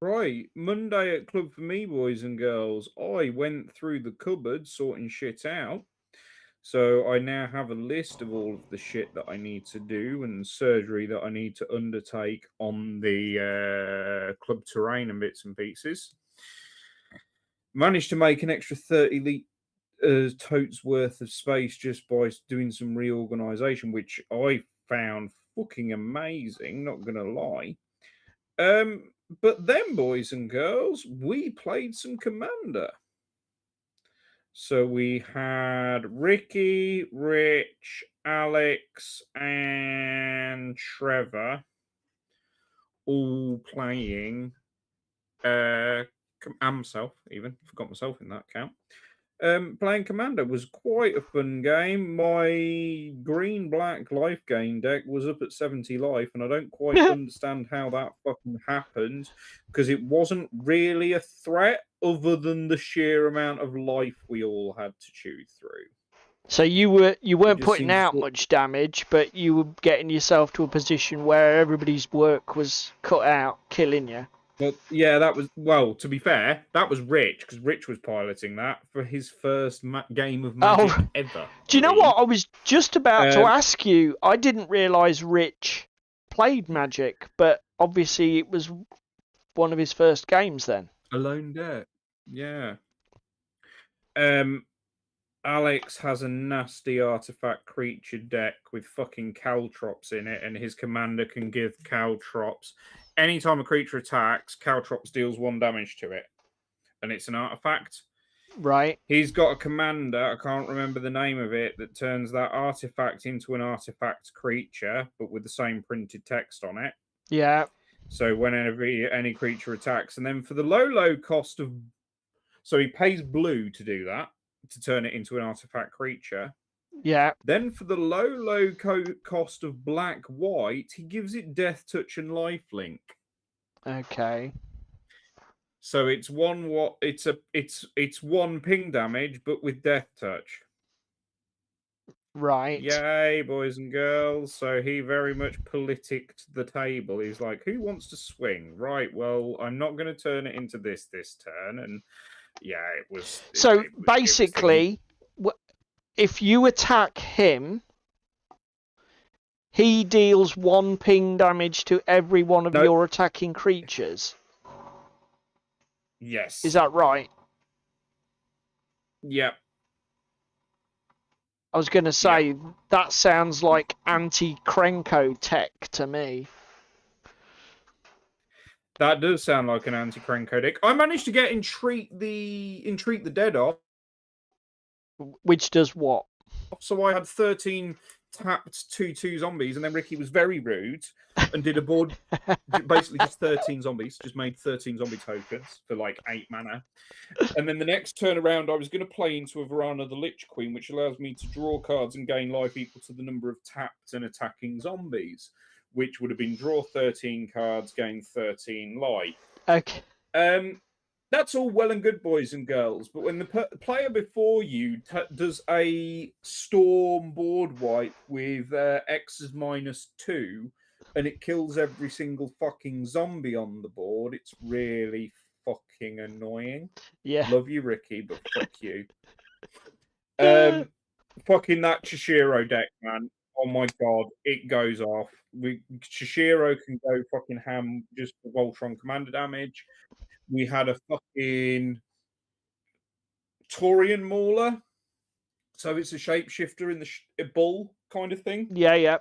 Right, Monday at Club for Me, boys and girls, I went through the cupboard sorting shit out. So I now have a list of all of the shit that I need to do and surgery that I need to undertake on the club terrain and bits and pieces. Managed to make an extra 30 totes worth of space just by doing some reorganization, which I found fucking amazing, not gonna lie. But then, boys and girls, we played some Commander. So we had Ricky, Rich, Alex, and Trevor all playing. And myself, even forgot myself in that count. Playing Commander was quite a fun game. My green-black life gain deck was up at 70 life, and I don't quite understand how that fucking happened, because it wasn't really a threat other than the sheer amount of life we all had to chew through. So you weren't just putting seems out to- much damage, but you were getting yourself to a position where everybody's work was cut out, killing you. But yeah, that was, well, to be fair, that was Rich, because Rich was piloting that for his first game of Magic ever. Do you know what? I was just about to ask you. I didn't realise Rich played Magic, but obviously it was one of his first games then. Alone deck. Yeah. Alex has a nasty artifact creature deck with fucking caltrops in it, and his commander can give caltrops. Anytime a creature attacks, caltrops deals 1 damage to it, and it's an artifact. Right. He's got a commander, I can't remember the name of it, that turns that artifact into an artifact creature, but with the same printed text on it. Yeah. So whenever any creature attacks, and then for the low cost of... So he pays blue to do that, to turn it into an artifact creature. Yeah. Then for the low cost of black-white, he gives it Death Touch and Lifelink. Okay. So it's it's 1 ping damage, but with Death Touch. Right. Yay, boys and girls. So he very much politicked the table. He's like, who wants to swing? Right, well, I'm not going to turn it into this turn. And yeah, it was... So basically, if you attack him, he deals 1 ping damage to every one of your attacking creatures. Yes. Is that right? Yep. I was going to say, that sounds like anti-Krenko tech to me. That does sound like an anti-Krenko deck. I managed to get Entreat the Dead off. Which does what? So I had 13 tapped 2/2 zombies, and then Ricky was very rude and did a board, basically just 13 zombies, just made 13 zombie tokens for like 8 mana. And then the next turn around, I was going to play into a Varana the Lich Queen, which allows me to draw cards and gain life equal to the number of tapped and attacking zombies, which would have been draw 13 cards, gain 13 life. Okay. That's all well and good, boys and girls, but when the player before you does a storm board wipe with X's -2, and it kills every single fucking zombie on the board, it's really fucking annoying. Yeah. Love you, Ricky, but fuck you. Fucking that Chishiro deck, man. Oh my god, it goes off. Chishiro can go fucking ham just for Voltron commander damage. We had a fucking Taurian Mauler. So it's a shapeshifter in the bull kind of thing. Yeah.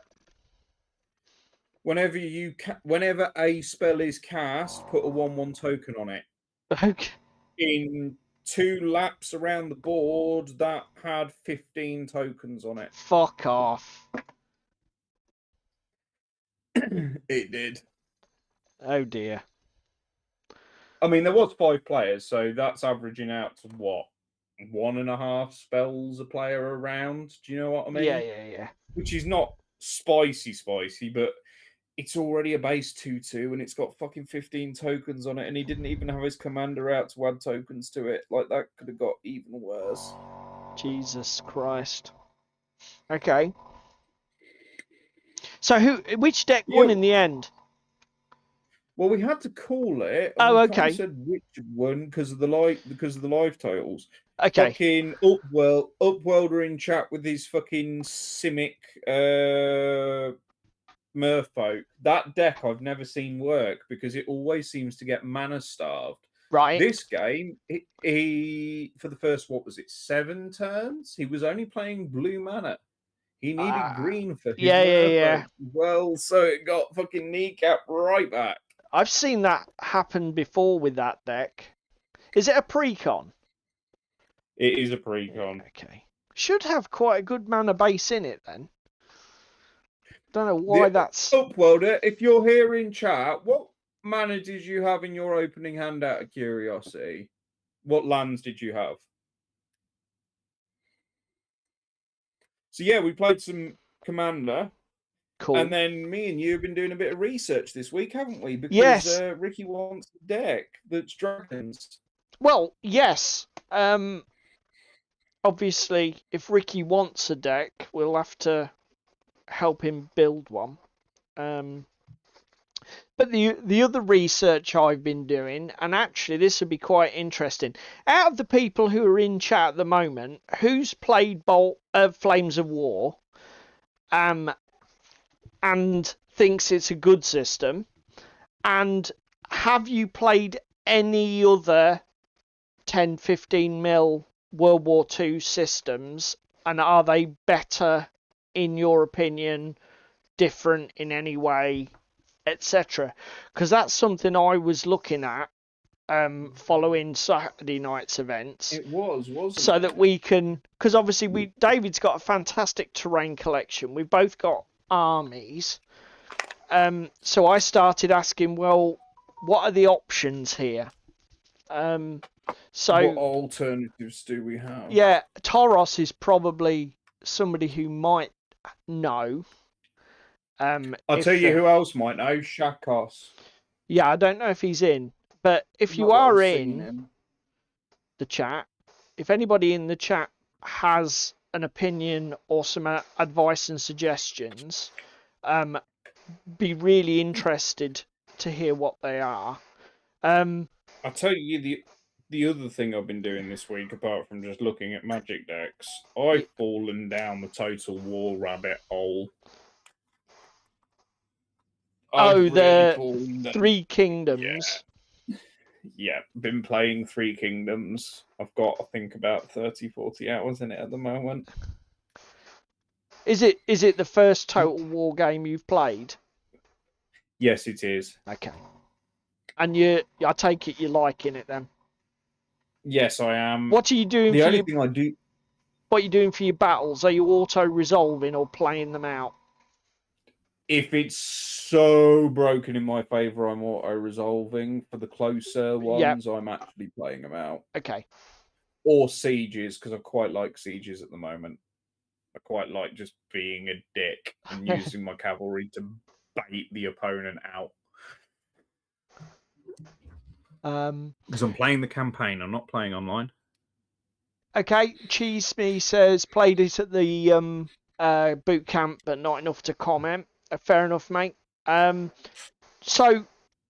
Whenever a spell is cast, put a 1/1 token on it. Okay. In 2 laps around the board, that had 15 tokens on it. Fuck off. It did. Oh dear. I mean, there was 5 players, so that's averaging out to what? 1.5 spells a player around. Do you know what I mean? Yeah. Which is not spicy, but it's already a base 2/2, and it's got fucking 15 tokens on it, and he didn't even have his commander out to add tokens to it. Like, that could have got even worse. Jesus Christ. Okay. So which deck won in the end? Well, we had to call it, and Oh, we kind of okay. said which one because of the live titles. Okay. Fucking Upworlder in chat with his fucking Simic Merfolk. That deck I've never seen work because it always seems to get mana starved. Right. This game, he for the first, what was it, 7 turns? He was only playing blue mana. He needed green for his Yeah. Merfolk. Well, so it got fucking kneecap right back. I've seen that happen before with that deck. Is it a precon? It is a precon. Okay. Should have quite a good mana base in it then. Don't know why that's... Upworlder, if you're here in chat, what mana did you have in your opening hand out of curiosity? What lands did you have? So yeah, we played some Commander. Cool. And then me and you have been doing a bit of research this week, haven't we? Because yes. Ricky wants a deck that's dragons. Well, yes. Obviously, if Ricky wants a deck, we'll have to help him build one. But the other research I've been doing, and actually this would be quite interesting, out of the people who are in chat at the moment, who's played Flames of War, and thinks it's a good system, and have you played any other 10, 15 mil World War II systems, and are they better, in your opinion, different in any way, etc.? Because that's something I was looking at following Saturday night's events. It wasn't so that we can, because obviously David's got a fantastic terrain collection. We've both got armies. So I started asking, well, what are the options here? So what alternatives do we have? Yeah, Toros is probably somebody who might know. I'll tell you who else might know, Shakos. Yeah, I don't know if he's in, but if you are in the chat, if anybody in the chat has an opinion or some advice and suggestions, be really interested to hear what they are. I'll tell you the other thing I've been doing this week, apart from just looking at Magic decks, I've fallen down the Total War rabbit hole. The Three Kingdoms. Yeah, been playing Three Kingdoms. I've got, I think, about 30, 40 hours in it at the moment. Is it the first Total War game you've played? Yes, it is. Okay. And I take it you're liking it then? Yes, I am. What are you doing What are you doing for your battles? Are you auto-resolving or playing them out? If it's so broken in my favour, I'm auto-resolving. For the closer ones, I'm actually playing them out. Okay. Or sieges, because I quite like sieges at the moment. I quite like just being a dick and using my cavalry to bait the opponent out. Because I'm playing the campaign, I'm not playing online. Okay, Cheese Me says played it at the boot camp, but not enough to comment. Fair enough, mate. So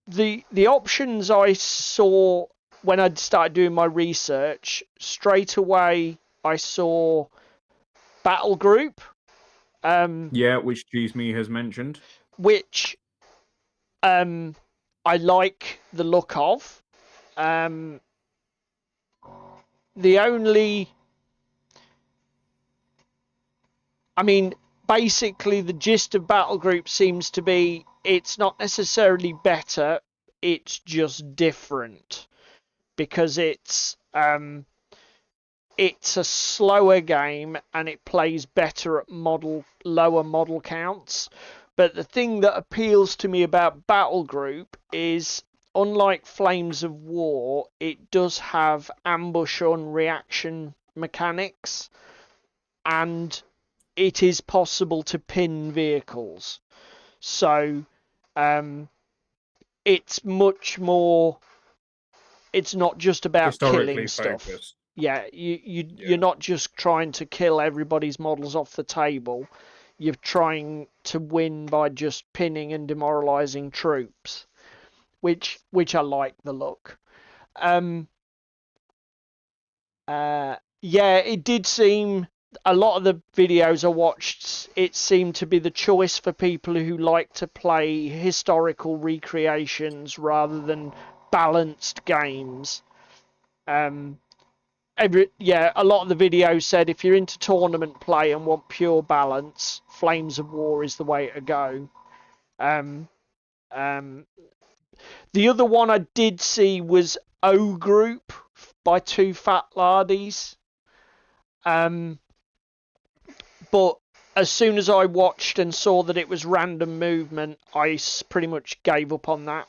the options I saw when I started doing my research, straight away I saw Battle Group. Yeah, which Cheese Me has mentioned. Which I like the look of. Basically the gist of Battle Group seems to be it's not necessarily better, it's just different, because it's a slower game and it plays better at lower model counts. But the thing that appeals to me about Battle Group is, unlike Flames of War, it does have ambush on reaction mechanics, and it is possible to pin vehicles. So it's much more, it's not just about killing stuff. Yeah, you're not just trying to kill everybody's models off the table. You're trying to win by just pinning and demoralizing troops. which I like the look. Yeah, it did seem, a lot of the videos I watched, it seemed to be the choice for people who like to play historical recreations rather than balanced games. A lot of the videos said if you're into tournament play and want pure balance, Flames of War is the way to go. The other one I did see was O Group by Two Fat Lardies. But as soon as I watched and saw that it was random movement, I pretty much gave up on that.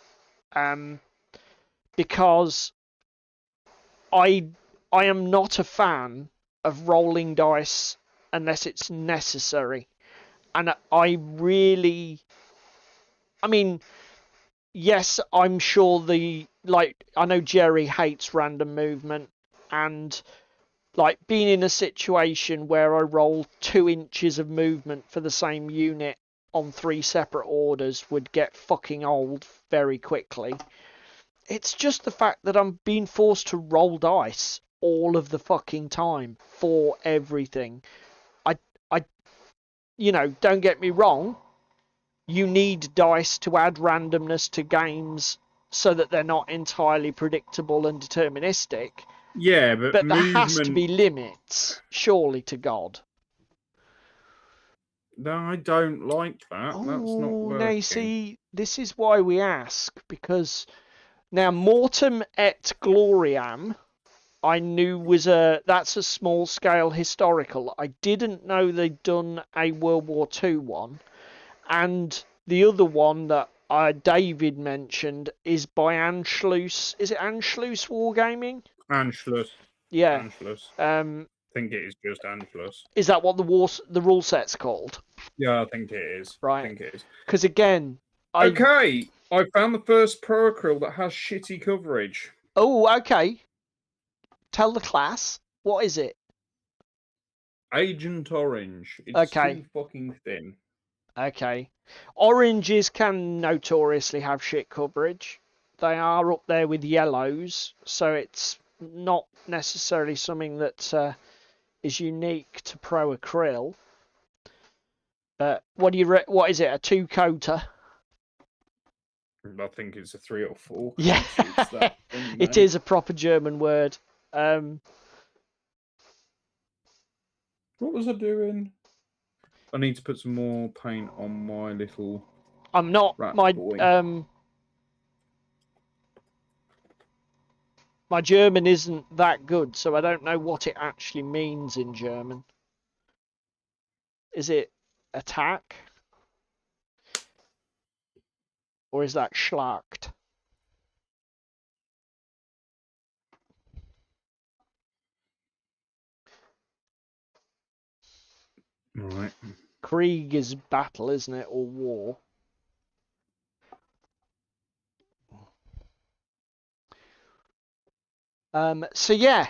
Because I am not a fan of rolling dice unless it's necessary. And I mean, yes, I'm sure I know Jerry hates random movement, and like being in a situation where I roll 2 inches of movement for the same unit on 3 separate orders would get fucking old very quickly. It's just the fact that I'm being forced to roll dice all of the fucking time for everything. Don't get me wrong. You need dice to add randomness to games so that they're not entirely predictable and deterministic. Yeah, but there has to be limits, surely to God. No, I don't like that. That's not working. Now, you see, this is why we ask, because now Mortem et Gloriam, I knew that's a small scale historical. I didn't know they'd done a World War II one, and the other one that David mentioned is by Anschluss. Is it Anschluss Wargaming? Anschluss. Yeah. Anschluss. I think it is just Anschluss. Is that what the rule set's called? Yeah, I think it is. Right. I think it is. Because again, Okay, I found the first pro acryl that has shitty coverage. Oh, okay. Tell the class. What is it? Agent Orange. It's Okay. too fucking thin. Okay. Oranges can notoriously have shit coverage. They are up there with yellows, so it's not necessarily something that is unique to pro acryl. What is it? A 2-coater? I think it's a 3 or 4. Yeah, it is a proper German word. What was I doing? I need to put some more paint on my little. I'm not boy. My German isn't that good, so I don't know what it actually means in German. Is it attack? Or is that Schlacht? Right. Krieg is battle, isn't it? Or war. So yeah.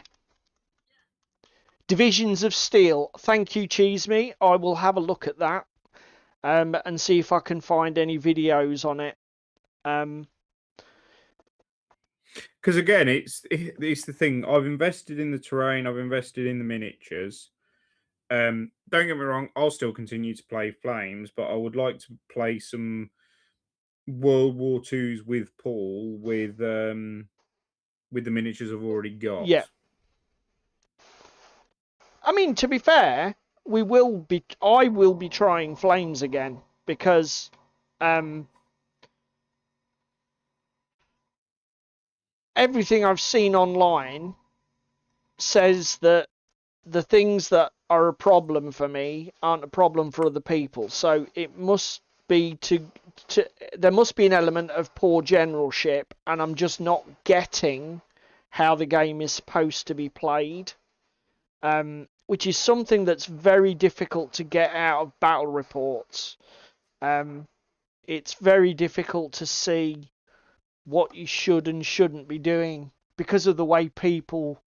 Divisions of Steel. Thank you, Cheeseme. I will have a look at that. And see if I can find any videos on it. Because again, it's the thing. I've invested in the terrain. I've invested in the miniatures. Don't get me wrong. I'll still continue to play Flames, but I would like to play some World War IIs with Paul with the miniatures I've already got. Yeah. I mean, to be fair, I will be trying Flames again because everything I've seen online says that the things that are a problem for me aren't a problem for other people. So it must be there must be an element of poor generalship, and I'm just not getting how the game is supposed to be played. Which is something that's very difficult to get out of battle reports. It's very difficult to see what you should and shouldn't be doing because of the way people...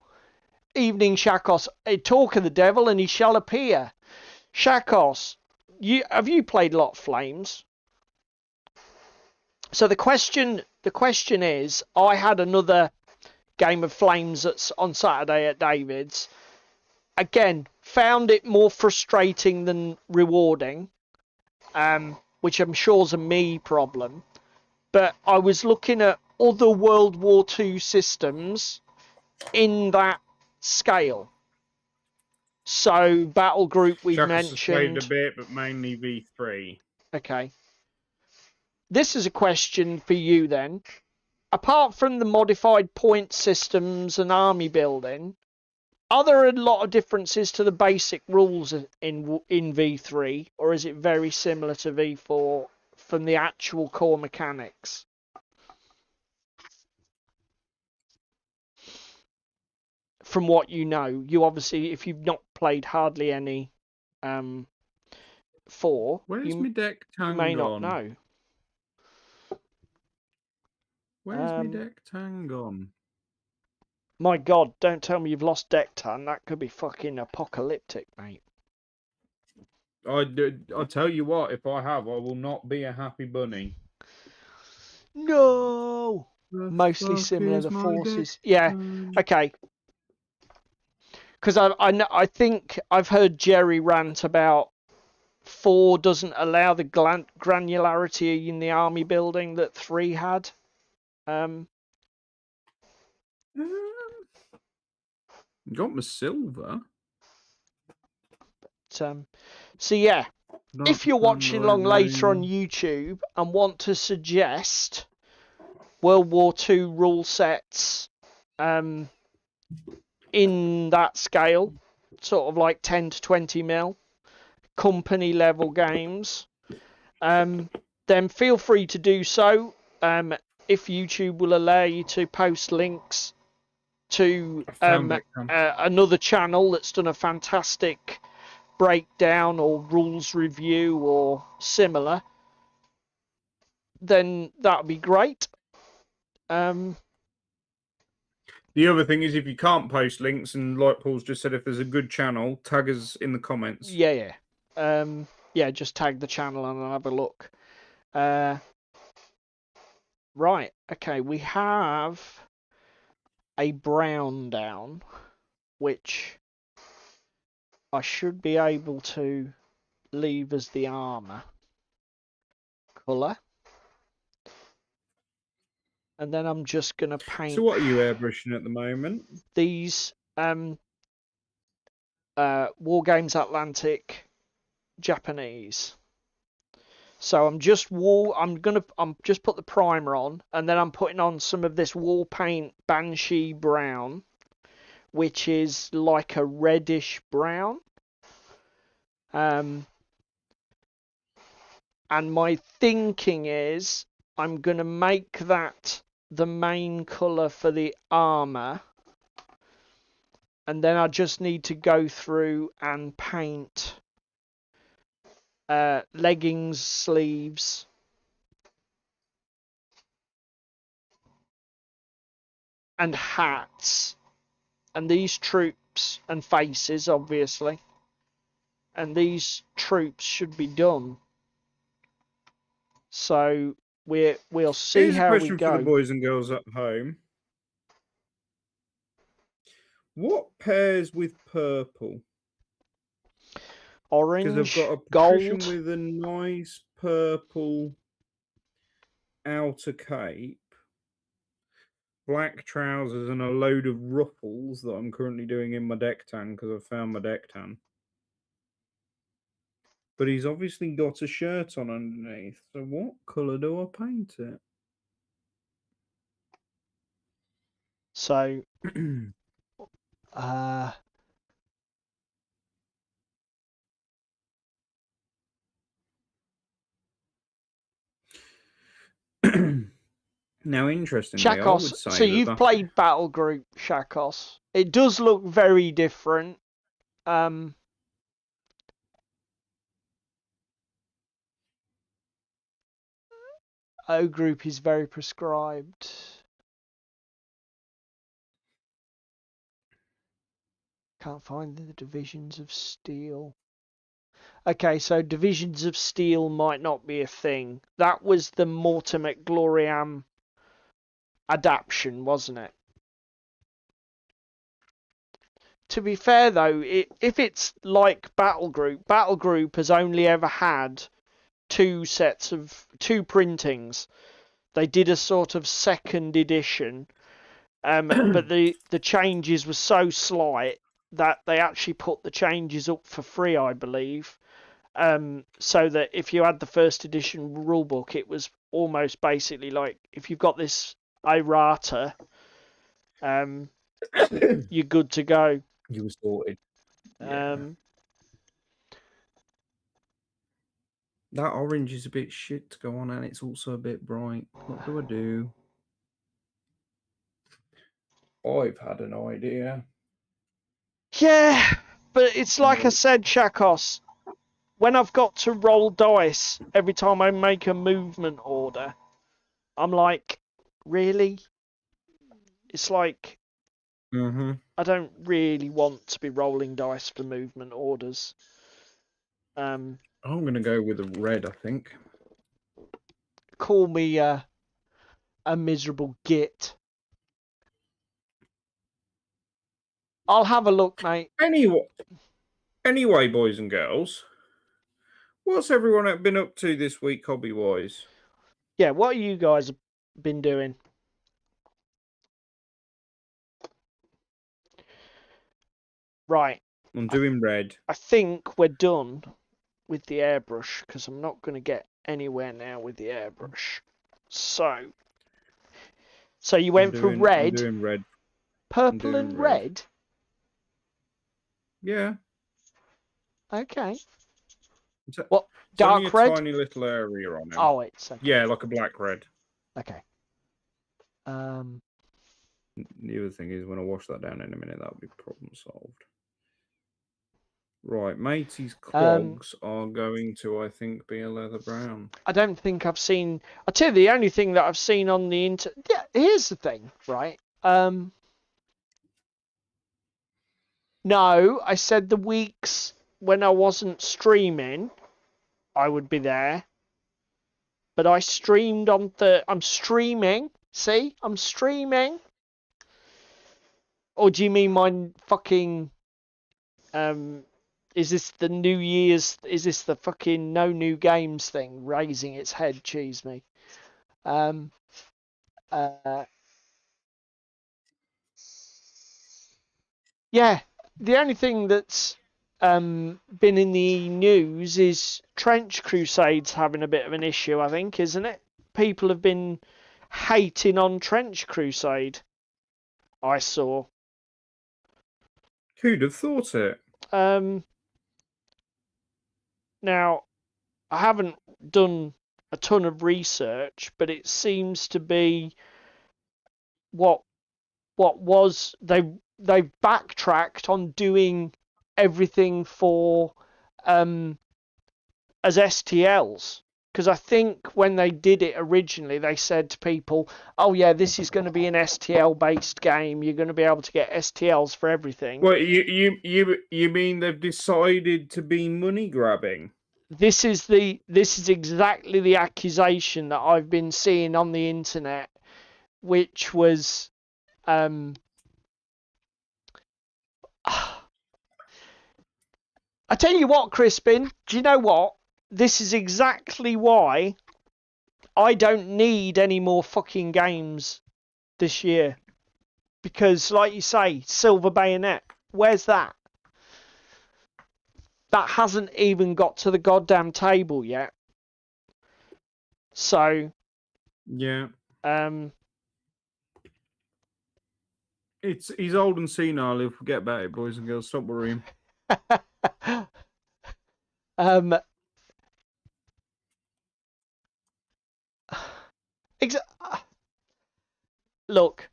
Evening, Shakos. Talk of the devil and he shall appear. Shakos, have you played a lot of Flames? So the question the question is, I had another game of Flames that's on Saturday at David's. Again, found it more frustrating than rewarding, which I'm sure is a me problem. But I was looking at other World War II systems in that scale. So Battle Group we've Shackles has played a mentioned. bit, but mainly V3. Okay. This is a question for you then. Apart from the modified point systems and army building, are there a lot of differences to the basic rules in V3, or is it very similar to V4 from the actual core mechanics? From what you know, you obviously, if you've not played hardly any 4, Where's you my deck tang may not gone? know. Where's my deck tang gone? My God, don't tell me you've lost deck tan. That could be fucking apocalyptic, mate. I'll tell you what, if I have, I will not be a happy bunny. No! The Mostly fuck similar, is the my forces. deck Yeah, tang? okay. Because I think I've heard Jerry rant about 4 doesn't allow the granularity in the army building that 3 had. Got my silver. So yeah, Not if you're watching along later on library. YouTube and want to suggest World War II rule sets in that scale, sort of like 10 to 20 mil, company level games, then feel free to do so. If YouTube will allow you to post links to another channel that's done a fantastic breakdown or rules review or similar, then that would be great. The other thing is, if you can't post links, and like Paul's just said, if there's a good channel, tag us in the comments. Yeah. Just tag the channel and I'll have a look. Right, okay, we have a brown down, which I should be able to leave as the armour colour. And then I'm just going to paint... So what are you airbrushing at the moment? These Wargames Atlantic Japanese. So I'm just put the primer on, and then I'm putting on some of this wall paint Banshee brown, which is like a reddish brown. And my thinking is I'm going to make that the main colour for the armour, and then I just need to go through and paint leggings, sleeves, and hats, and these troops and faces, obviously, and these troops should be done. So we'll see Here's how a we question for the go. boys and girls at home. What pairs with purple? Because I've Orange, got a patrician gold. with a nice purple outer cape, black trousers, and a load of ruffles that I'm currently doing in my deck tan because I've found my deck tan. But he's obviously got a shirt on underneath. So what colour do I paint it? So Now, interestingly, I would say so you've played Battle Group, Shakos. It does look very different. O Group is very prescribed. Can't find the Divisions of Steel. Okay, so Divisions of Steel might not be a thing. That was the Mortimer Gloriam adaptation, wasn't it? To be fair though, if it's like Battle Group has only ever had two printings. They did a sort of second edition, but the changes were so slight that they actually put the changes up for free, I believe. So that if you had the first edition rulebook, it was almost basically like if you've got this errata, you're good to go. You were sorted. Yeah. That orange is a bit shit to go on, and it's also a bit bright. What do I do? I've had an idea. Yeah, but it's like I said, Shakos. When I've got to roll dice every time I make a movement order, I'm like, really? It's like, I don't really want to be rolling dice for movement orders. I'm going to go with a red, I think. Call me a miserable git. I'll have a look, mate. Anyway, boys and girls, what's everyone been up to this week, hobby-wise? Yeah, what have you guys been doing? Right. I'm doing red. I think we're done with the airbrush because I'm not going to get anywhere now with the airbrush. So you went for red. I'm doing red. Purple and red? Yeah. Okay. What? Dark only a red? tiny little area on it. Oh, it's okay. Yeah, like a black red. Okay. The other thing is, when I wash that down in a minute, that'll be problem solved. Right, matey's clogs are going to, I think, be a leather brown. I don't think I've seen... I'll tell you the only thing that I've seen on the internet... Yeah, here's the thing, right? No, I said the weeks when I wasn't streaming, I would be there. But I streamed on I'm streaming. See? I'm streaming. Or do you mean my fucking... is this the New Year's... Is this the fucking no new games thing raising its head? Cheese me. Yeah, the only thing that's been in the news is Trench Crusades having a bit of an issue, I think, isn't it? People have been hating on Trench Crusade. I saw. Who'd have thought it? Now, I haven't done a ton of research, but it seems to be what was they've backtracked on doing everything for as STLs, because I think when they did it originally, they said to people, "Oh yeah, this is going to be an STL based game. You're going to be able to get STLs for everything." Well, you mean they've decided to be money grabbing? This is exactly the accusation that I've been seeing on the internet, which was I tell you what, Crispin, do you know what? This is exactly why I don't need any more fucking games this year. Because, like you say, Silver Bayonet, where's that? That hasn't even got to the goddamn table yet. So, yeah. He's old and senile. He'll forget about it, boys and girls. Stop worrying. Look.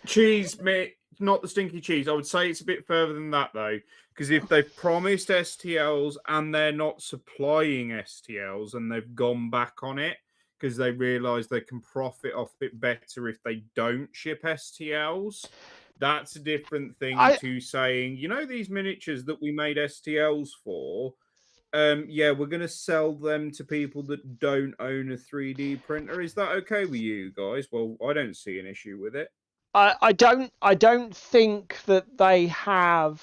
Cheese, mate. Not the stinky cheese. I would say it's a bit further than that, though. Because if they've promised STLs and they're not supplying STLs and they've gone back on it because they realise they can profit off it better if they don't ship STLs, that's a different thing to saying, you know, these miniatures that we made STLs for, Yeah, we're gonna sell them to people that don't own a 3D printer. Is that okay with you guys? Well, I don't see an issue with it. I don't think that they have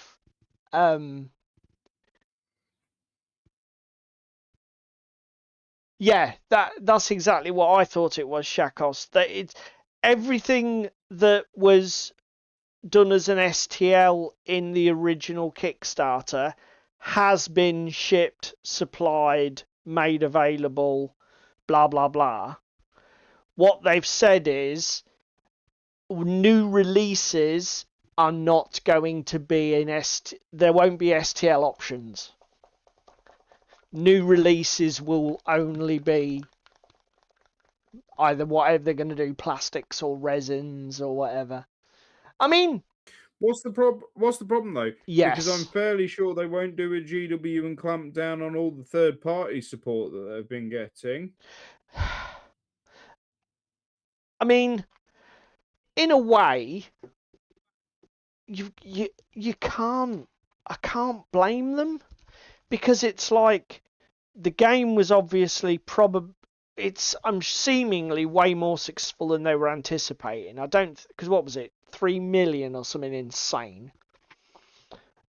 yeah, that's exactly what I thought it was, Shakos. That it's everything that was done as an STL in the original Kickstarter has been shipped, supplied, made available, blah blah blah. What they've said is new releases are not going to be there won't be STL options. New releases will only be either whatever they're going to do, plastics or resins or whatever. I mean, What's the problem though? Because I'm yes. fairly sure they won't do a GW and clamp down on all the third-party support that they've been getting. I mean, in a way, you can't. I can't blame them because it's like the game was obviously I'm seemingly way more successful than they were anticipating. I don't because what was it, 3 million or something insane.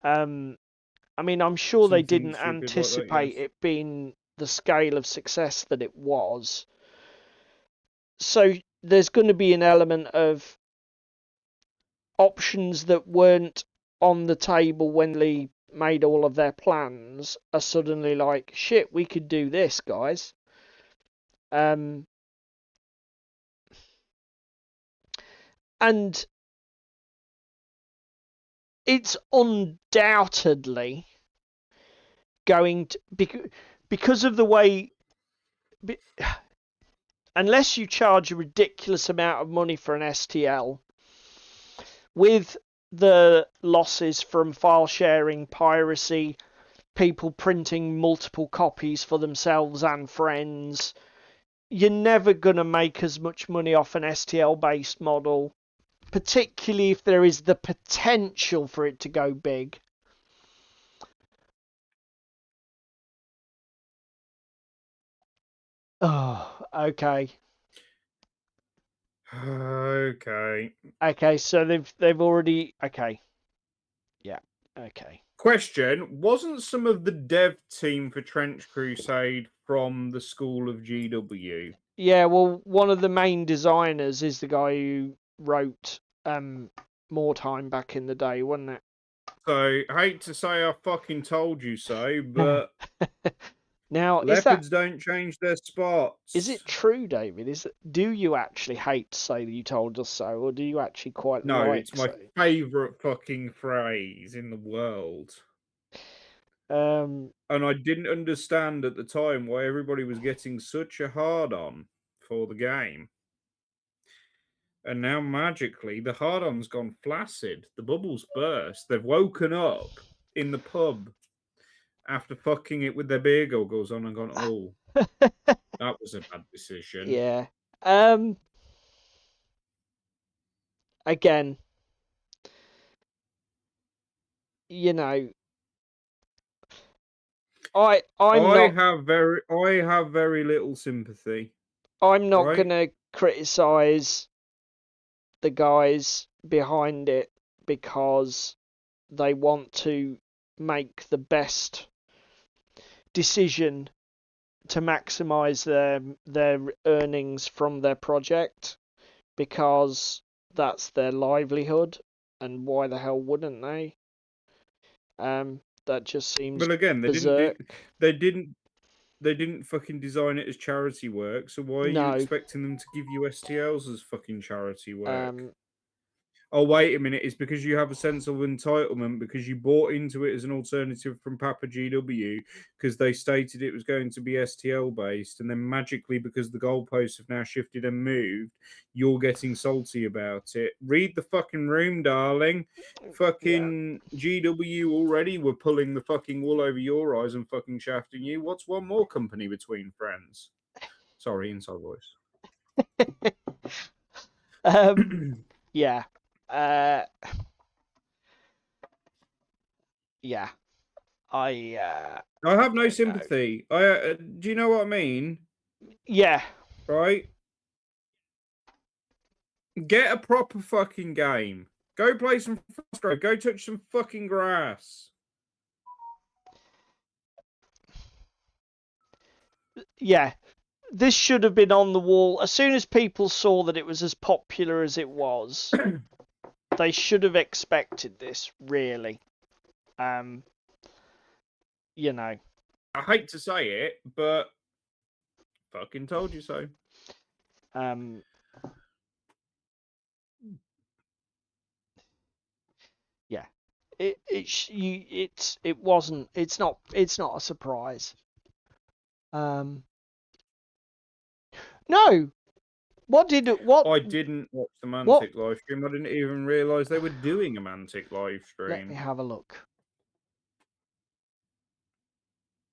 I mean, I'm sure they Something didn't stupid like that, yes. anticipate it being the scale of success that it was. So there's going to be an element of options that weren't on the table when they made all of their plans are suddenly like, shit, we could do this, guys. And it's undoubtedly going to because of the way unless you charge a ridiculous amount of money for an STL with the losses from file sharing, piracy, people printing multiple copies for themselves and friends, you're never going to make as much money off an STL based model, particularly if there is the potential for it to go big. Oh, okay. Okay. Okay, so they've already okay. Yeah. Okay. Question: wasn't some of the dev team for Trench Crusade from the school of GW? Yeah, well, one of the main designers is the guy who wrote More Time back in the day, wasn't it? So, I hate to say I fucking told you so, but Now, leopards don't change their is it spots. true, David? Do you actually hate to say that you told us so, or do you actually quite No, like it's my saying? favourite fucking phrase in the world. Um, And I didn't understand at the time why everybody was getting such a hard on for the game. And now magically the hard on's gone flaccid. The bubbles burst. They've woken up in the pub after fucking it with their beer goggles on and gone, oh, that was a bad decision. yeah. Again, you know, I'm I not have very little sympathy. Right? gonna criticize the guys behind it because they want to make the best decision to maximize their earnings from their project because that's their livelihood, and why the hell wouldn't they? That just seems But again, berserk. they didn't they didn't fucking design it as charity work, so why are you No. expecting them to give you STLs as fucking charity work? Um, Oh, wait a minute, it's because you have a sense of entitlement because you bought into it as an alternative from Papa GW because they stated it was going to be STL based, and then magically, because the goalposts have now shifted and moved, you're getting salty about it. Read the fucking room, darling. yeah. Fucking GW already were pulling the fucking wool over your eyes and fucking shafting you. What's one more company between friends? Sorry, inside voice. Yeah. Uh, yeah. I have no don't know. sympathy. Do you know what I mean? Yeah. Right? Get a proper fucking game. Go play some Frostgrave. Go touch some fucking grass. Yeah. This should have been on the wall. As soon as people saw that it was as popular as it was, they should have expected this, really. You know. I hate to say it, but fucking told you so. Yeah. It's not a surprise. No. What? I didn't watch the Mantic live stream. I didn't even realise they were doing a Mantic live stream. Let me have a look.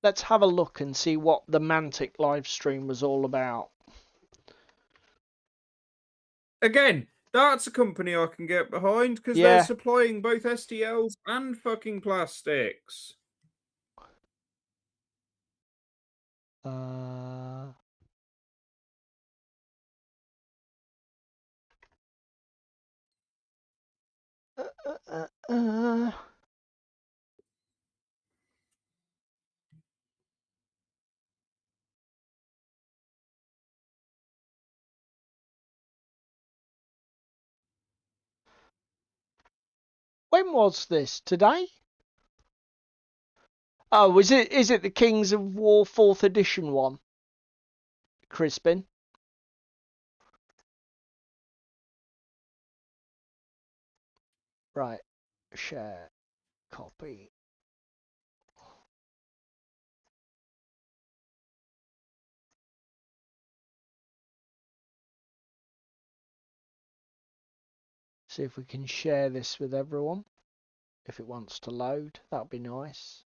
Let's have a look and see what the Mantic live stream was all about. Again, that's a company I can get behind because they're supplying both STLs and fucking plastics. When was this? Today? Oh, is it the Kings of War 4th edition one? Crispin? Right. Share. Copy. See if we can share this with everyone. If it wants to load, that'd be nice.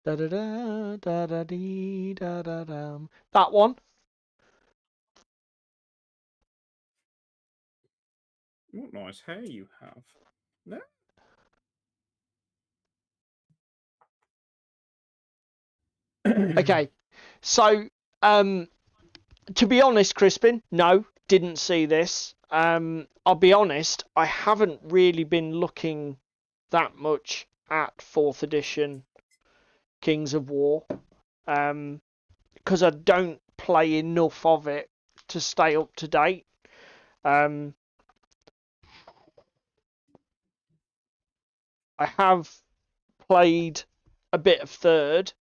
Da da da da da dee da da dum. That one. What nice hair you have. No. Okay. So, to be honest, Crispin, no, didn't see this. I'll be honest, I haven't really been looking that much at 4th edition Kings of War, because I don't play enough of it to stay up to date. I have played a bit of 3rd,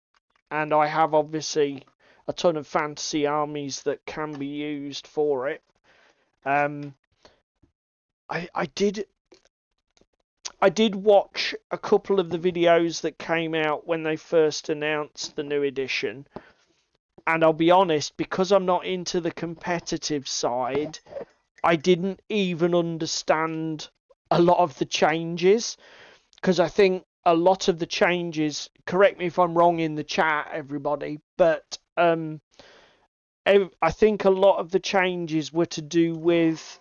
and I have obviously a ton of fantasy armies that can be used for it. I did watch a couple of the videos that came out when they first announced the new edition, and I'll be honest, because I'm not into the competitive side, I didn't even understand a lot of the changes, because I think a lot of the changes, correct me if I'm wrong in the chat, everybody, but I think a lot of the changes were to do with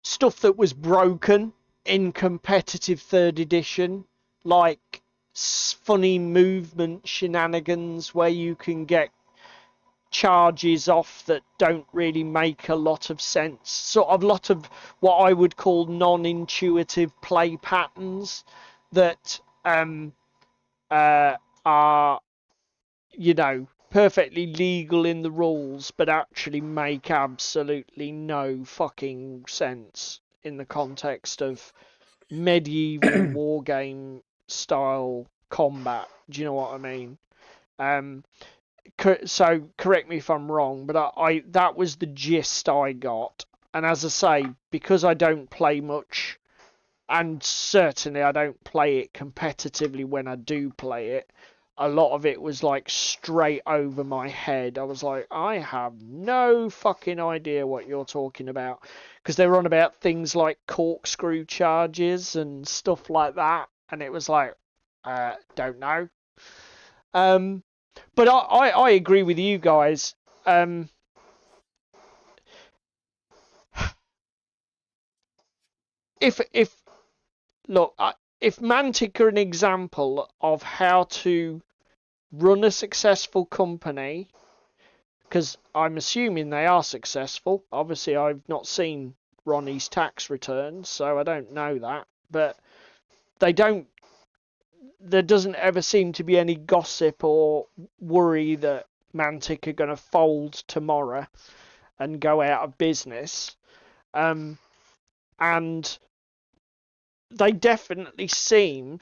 stuff that was broken in competitive 3rd edition, like funny movement shenanigans where you can get charges off that don't really make a lot of sense. Sort of lot of what I would call non-intuitive play patterns that are, you know, perfectly legal in the rules, but actually make absolutely no fucking sense in the context of medieval wargame style combat. Do you know what I mean? So correct me if I'm wrong, but I that was the gist I got. And as I say, because I don't play much, and certainly I don't play it competitively when I do play it, a lot of it was like straight over my head. I was like, I have no fucking idea what you're talking about, because they were on about things like corkscrew charges and stuff like that, and it was like, don't know. But I agree with you guys. if look, if Mantic are an example of how to run a successful company, because I'm assuming they are successful. Obviously, I've not seen Ronnie's tax returns, so I don't know that. But they don't. There doesn't ever seem to be any gossip or worry that Mantic are going to fold tomorrow and go out of business. And they definitely seem,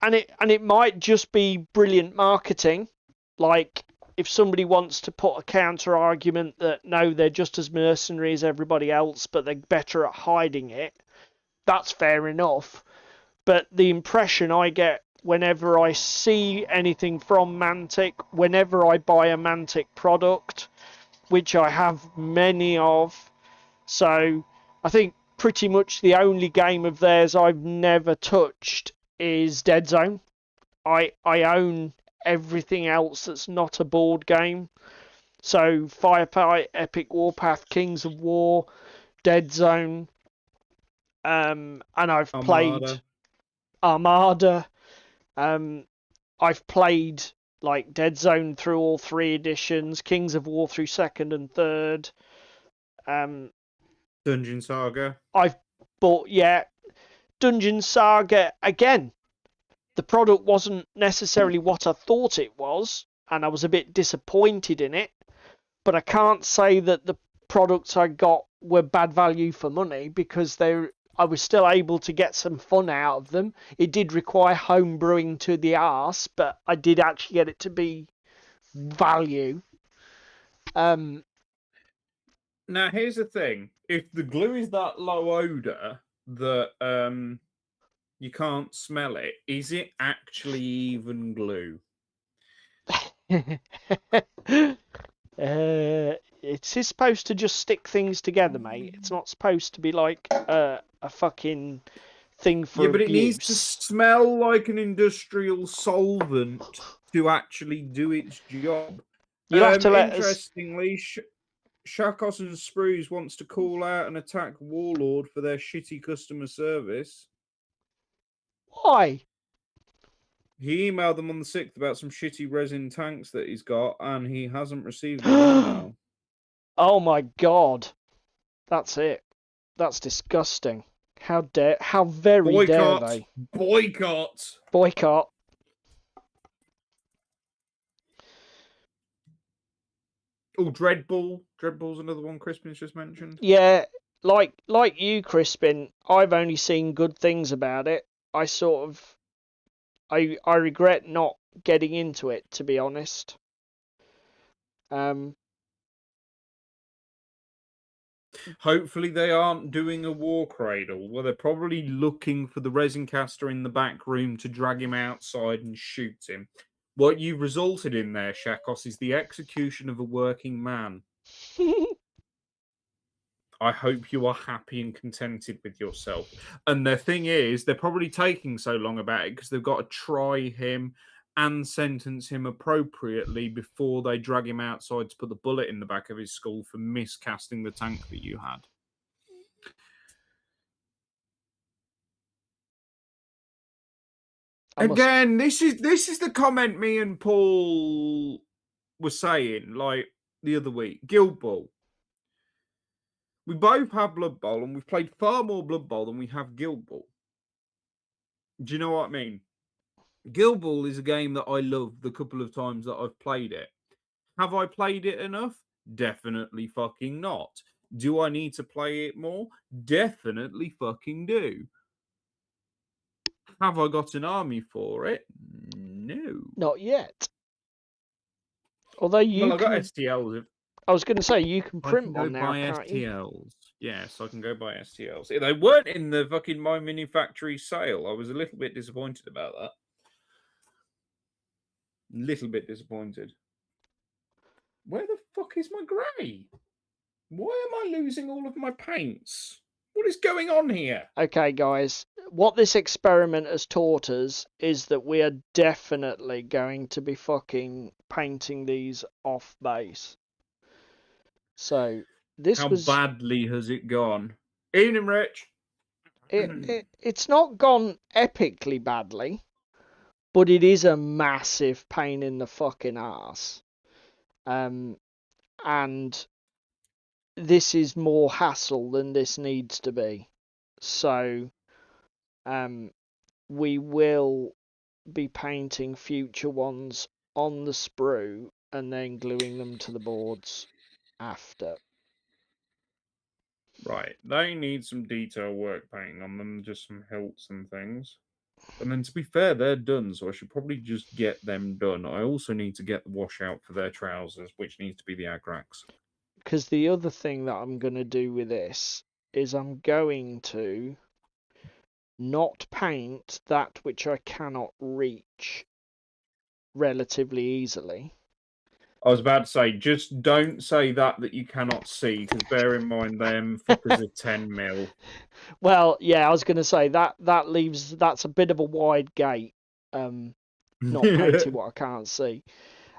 and it might just be brilliant marketing, like if somebody wants to put a counter argument that no, they're just as mercenary as everybody else, but they're better at hiding it, that's fair enough. But the impression I get whenever I see anything from Mantic, whenever I buy a Mantic product, which I have many of, so I think pretty much the only game of theirs I've never touched is Dead Zone. I own everything else that's not a board game. So Firefight, Epic Warpath, Kings of War, Dead Zone, and I've played Armada. I've played like Dead Zone through all 3 editions, Kings of War through 2nd and 3rd. Dungeon Saga. I've bought, Dungeon Saga again. The product wasn't necessarily what I thought it was, and I was a bit disappointed in it. But I can't say that the products I got were bad value for money, because I was still able to get some fun out of them. It did require home brewing to the arse, but I did actually get it to be value. Now, here's the thing. If the glue is that low odor that you can't smell it, is it actually even glue? It's supposed to just stick things together, mate. It's not supposed to be like a fucking thing for but abuse. it needs to smell like an industrial solvent to actually do its job. You'll have to let us... Interestingly, Shakos and Sprues wants to call out and attack Warlord for their shitty customer service. Why? He emailed them on the 6th about some shitty resin tanks that he's got, and he hasn't received an email. Oh my god. That's it. That's disgusting. How very dare they? Boycott! Boycott. Oh, Dreadball. Dreadball's another one Crispin's just mentioned. Yeah, like you, Crispin, I've only seen good things about it. I regret not getting into it, to be honest. Hopefully they aren't doing a war cradle. Well, they're probably looking for the resin caster in the back room to drag him outside and shoot him. What you've resulted in there, Shakos, is the execution of a working man. I hope you are happy and contented with yourself. And the thing is, they're probably taking so long about it because they've got to try him and sentence him appropriately before they drag him outside to put the bullet in the back of his skull for miscasting the tank that you had. Again, this is the comment me and Paul were saying like the other week. Guild Ball. We both have Blood Bowl, and we've played far more Blood Bowl than we have Guild Ball. Do you know what I mean? Guild Ball is a game that I love the couple of times that I've played it. Have I played it enough? Definitely fucking not. Do I need to play it more? Definitely fucking do. Have I got an army for it? No. Not yet. Although you I got STLs. I was going to say, you can print one now, can't you? STLs. Yes, I can go buy STLs. They weren't in the fucking My Mini Factory sale. I was a little bit disappointed about that. Little bit disappointed. Where the fuck is my grey? Why am I losing all of my paints? What is going on here? Okay, guys, what this experiment has taught us is that we are definitely going to be fucking painting these off base. So this How was badly has it gone? Evening, Rich. it's not gone epically badly, but it is a massive pain in the fucking ass. And this is more hassle than this needs to be. So we will be painting future ones on the sprue and then gluing them to the boards after. Right, they need some detail work painting on them, just some hilts and things. And then, to be fair, they're done, so I should probably just get them done. I also need to get the washout for their trousers, which needs to be the Agrax. Because the other thing that I'm going to do with this is I'm going to not paint that which I cannot reach relatively easily. I was about to say, just don't say that you cannot see, because bear in mind, them fuckers are 10 mil. Well, yeah, I was going to say that's a bit of a wide gate. Not painting what I can't see.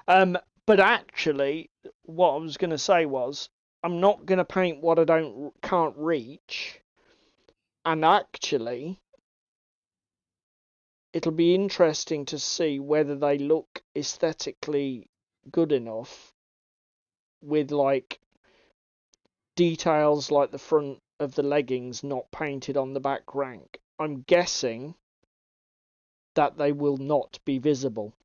But actually, what I was going to say was I'm not going to paint what I can't reach. And actually, it'll be interesting to see whether they look aesthetically good enough with like details like the front of the leggings not painted on the back rank. I'm guessing that they will not be visible.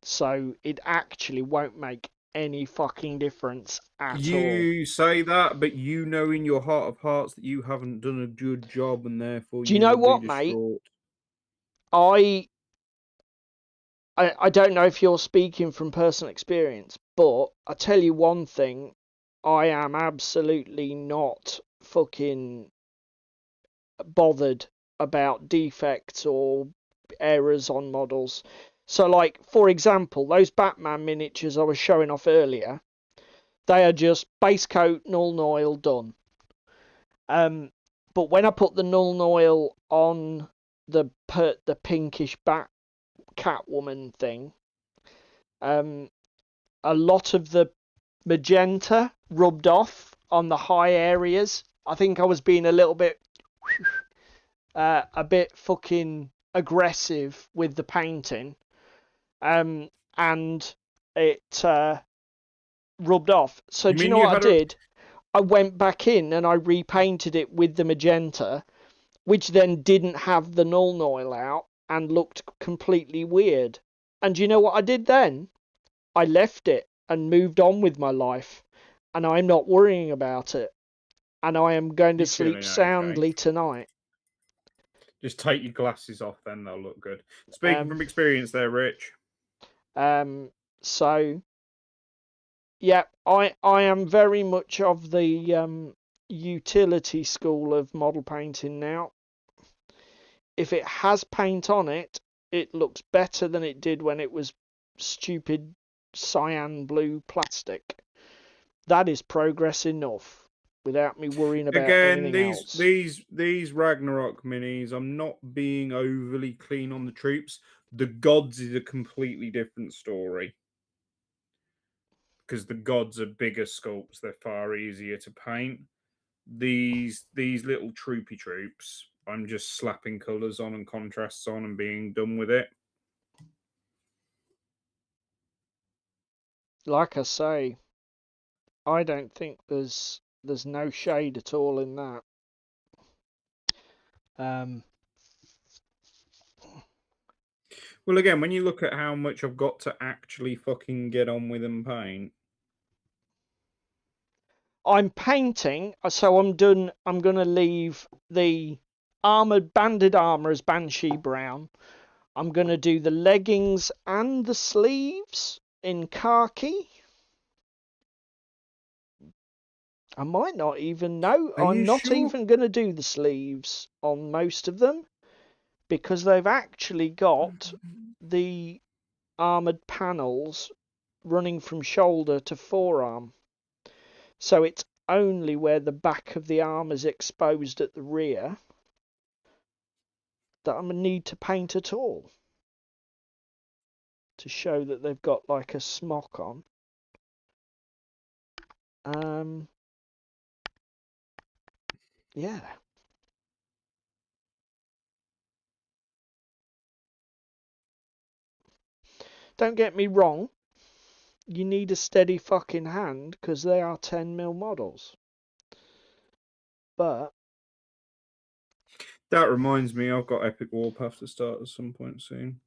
So it actually won't make any fucking difference at all. You say that, but you know in your heart of hearts that you haven't done a good job, and therefore Do you know will what, be mate? distraught. I don't know if you're speaking from personal experience, but I tell you one thing, I am absolutely not fucking bothered about defects or errors on models. So, like, for example, those Batman miniatures I was showing off earlier, they are just base coat, null oil, done. But when I put the null oil on the pinkish bat Catwoman thing, a lot of the magenta rubbed off on the high areas. I think I was being a little bit fucking aggressive with the painting, and it rubbed off. So do you know what I did? I went back in and I repainted it with the magenta, which then didn't have the null oil out and looked completely weird. And do you know what I did then? I left it and moved on with my life, and I'm not worrying about it. And I am going to sleep soundly tonight. Just take your glasses off, then they'll look good. Speaking from experience there, Rich. So, yeah, I am very much of the utility school of model painting now. If it has paint on it, it looks better than it did when it was stupid cyan blue plastic. That is progress enough without me worrying about anything else. These Ragnarok minis, I'm not being overly clean on the troops. The gods is a completely different story. Because the gods are bigger sculpts, they're far easier to paint. These little troopy troops, I'm just slapping colours on and contrasts on and being done with it. Like I say, I don't think there's no shade at all in that. Well, again, when you look at how much I've got to actually fucking get on with and paint. I'm painting, so I'm done. I'm going to leave the banded armour as Banshee Brown. I'm going to do the leggings and the sleeves in khaki. I might not even know. I'm not even going to do the sleeves on most of them because they've actually got the armoured panels running from shoulder to forearm. So it's only where the back of the arm is exposed at the rear that I'm going to need to paint at all to show that they've got like a smock on. Yeah. Don't get me wrong. You need a steady fucking hand because they are 10mm models. But That reminds me, I've got Epic Warpath to start at some point soon.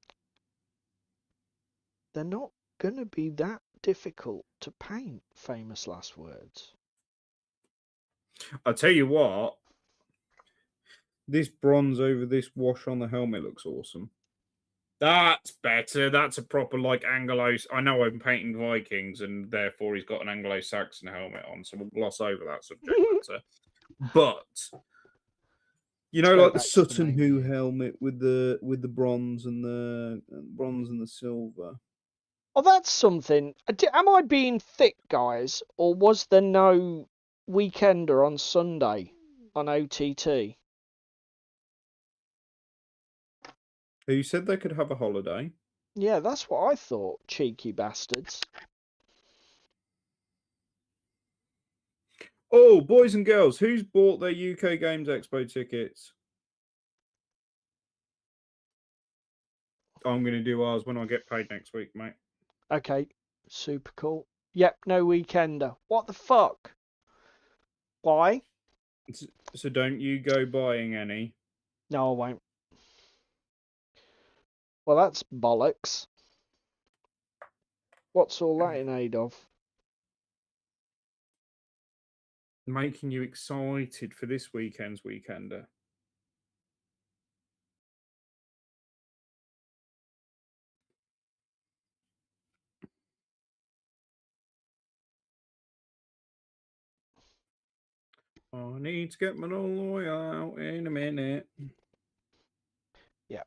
they're not going to be that difficult to paint, famous last words. I'll tell you what, this bronze over this wash on the helmet looks awesome. That's better. That's a proper like Anglo. I know I'm painting Vikings, and therefore he's got an Anglo-Saxon helmet on, so we'll gloss over that subject matter. But you know, like the Sutton Hoo helmet with the bronze and the silver. Oh, that's something. Am I being thick, guys, or was there no weekender on Sunday on OTT? Who said they could have a holiday? Yeah, that's what I thought, cheeky bastards. Oh, boys and girls, who's bought their UK Games Expo tickets? I'm going to do ours when I get paid next week, mate. Okay, super cool. Yep, no weekender. What the fuck? Why? So don't you go buying any. No, I won't. Well, that's bollocks. What's all that in aid of? Making you excited for this weekend's weekender. I need to get my lawyer out in a minute. Yeah.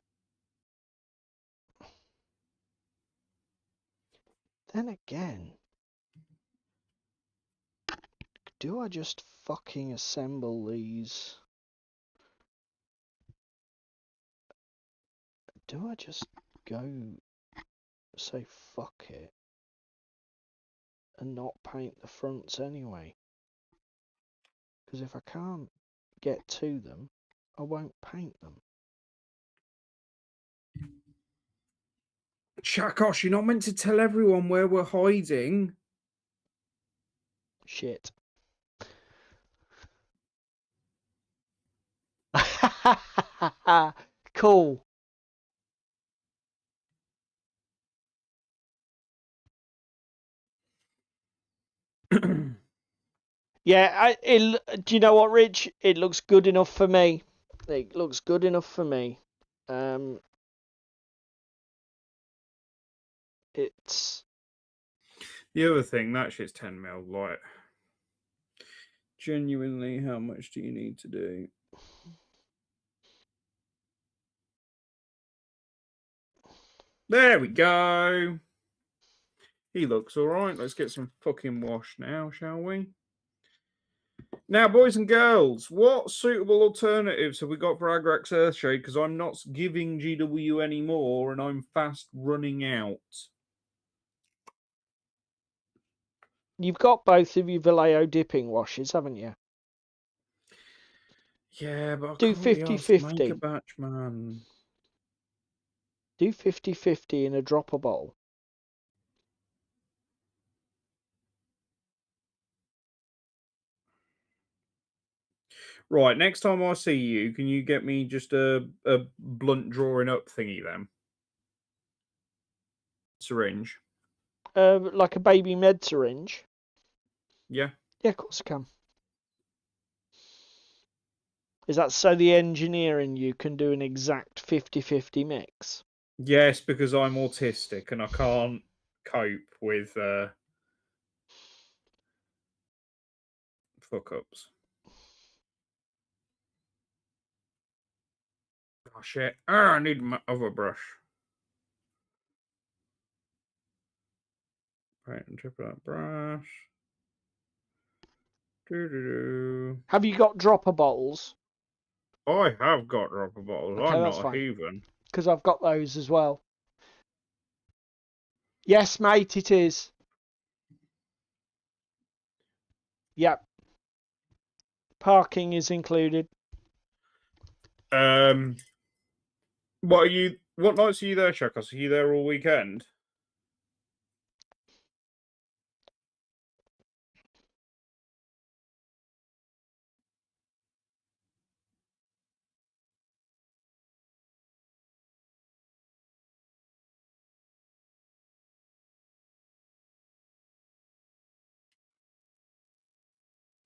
Then again, do I just fucking assemble these? Do I just go say fuck it and not paint the fronts anyway? Because if I can't get to them, I won't paint them. Chakosh, you're not meant to tell everyone where we're hiding. Shit. Cool. Yeah, do you know what, Rich? It looks good enough for me. It looks good enough for me. It's the other thing, that shit's 10mm. Like, genuinely, how much do you need to do? There we go. He looks all right. Let's get some fucking wash now, shall we? Now, boys and girls, what suitable alternatives have we got for Agrax Earthshade? Because I'm not giving GW anymore, and I'm fast running out. You've got both of your Vallejo dipping washes, haven't you? Yeah, but I Do can't be asked to make 50-50. a batch, man. Do 50-50 in a dropper bowl. Right, next time I see you, can you get me just a blunt drawing up thingy then? Syringe. Like a baby med syringe. Yeah. Yeah, of course I can. Is that so the engineer in you can do an exact 50-50 mix? Yes, because I'm autistic and I can't cope with fuck-ups. Oh, shit. Oh, I need my other brush. Right, and trip that brush. Doo-doo-doo. Have you got dropper bottles? I have got dropper bottles. Okay, I'm that's not a fine. heathen. Because I've got those as well. Yes, mate, it is. Yep. Parking is included. What nights are you there, Chakos? Are you there all weekend?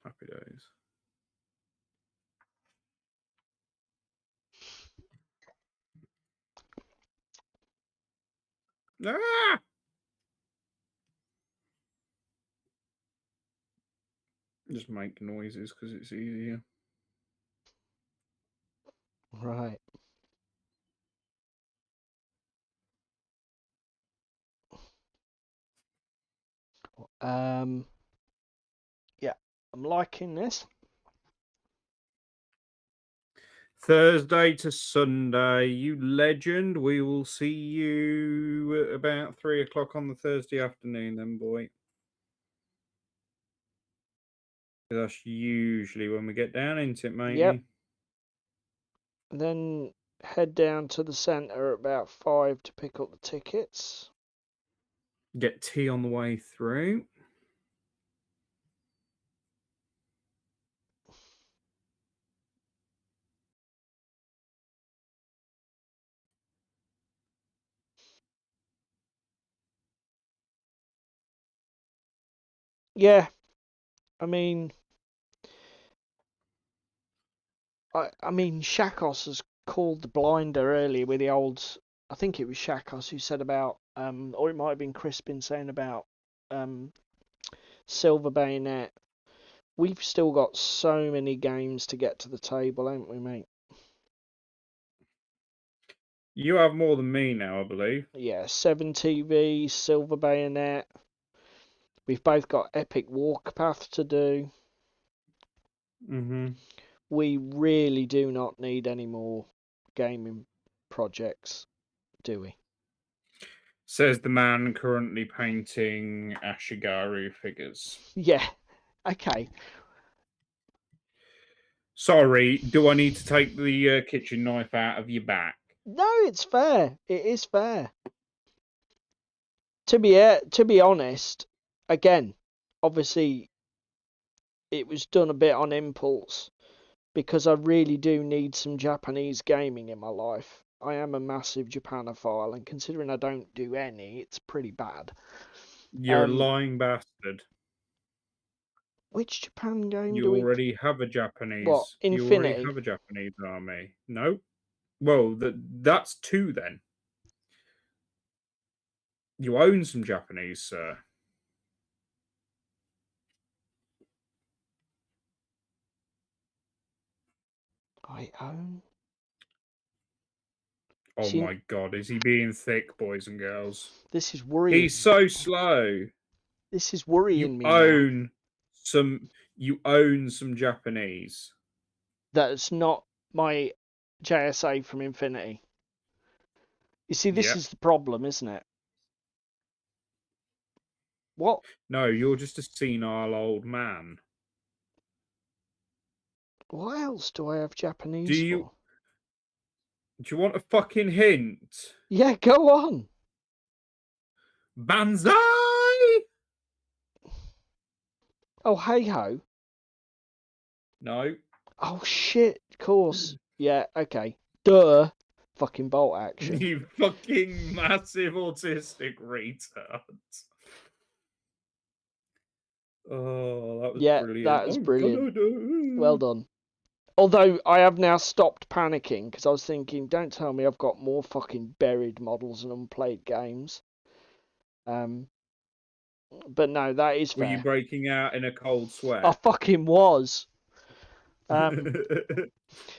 Happy days. Ah! Just make noises because it's easier. Right. Yeah, I'm liking this. Thursday to Sunday, you legend. We will see you at about 3 o'clock on the Thursday afternoon, then, boy. That's usually when we get down into it, matey. Yep. And then head down to the centre at about 5 to pick up the tickets. Get tea on the way through. Yeah, I mean, Shakos has called the blinder earlier with the old. I think it was Shakos who said about, or it might have been Crispin saying about, Silver Bayonet. We've still got so many games to get to the table, haven't we, mate? You have more than me now, I believe. Yeah, 7TV, Silver Bayonet. We've both got Epic Walkpath to do. Mm-hmm. We really do not need any more gaming projects, do we? Says the man currently painting Ashigaru figures. Yeah, okay. Sorry, do I need to take the kitchen knife out of your back? No, it's fair. It is fair. To be honest, again, obviously, it was done a bit on impulse because I really do need some Japanese gaming in my life. I am a massive Japanophile, and considering I don't do any, it's pretty bad. You're a lying bastard. Which Japan game You do we? already have a What, Japanese. You already Infinity? have a Japanese army. No. Well, that's two then. You own some Japanese, sir. I own. Oh See, my god, is he being thick, boys and girls? this is worrying. He's so slow. This is worrying me now. You own some Japanese. That's not my JSA from Infinity. You see, this is the problem, isn't it? What? No, you're just a senile old man. What else do I have Japanese for? Do you want a fucking hint? Yeah, go on. Banzai! Oh, hey ho. No. Oh shit, of course. Yeah, okay. Duh. Fucking bolt action. You fucking massive autistic retard. Oh, that was brilliant. That was brilliant. Well done. Although I have now stopped panicking because I was thinking, don't tell me I've got more fucking buried models and unplayed games. But no, that is fair. Were you breaking out in a cold sweat? I fucking was.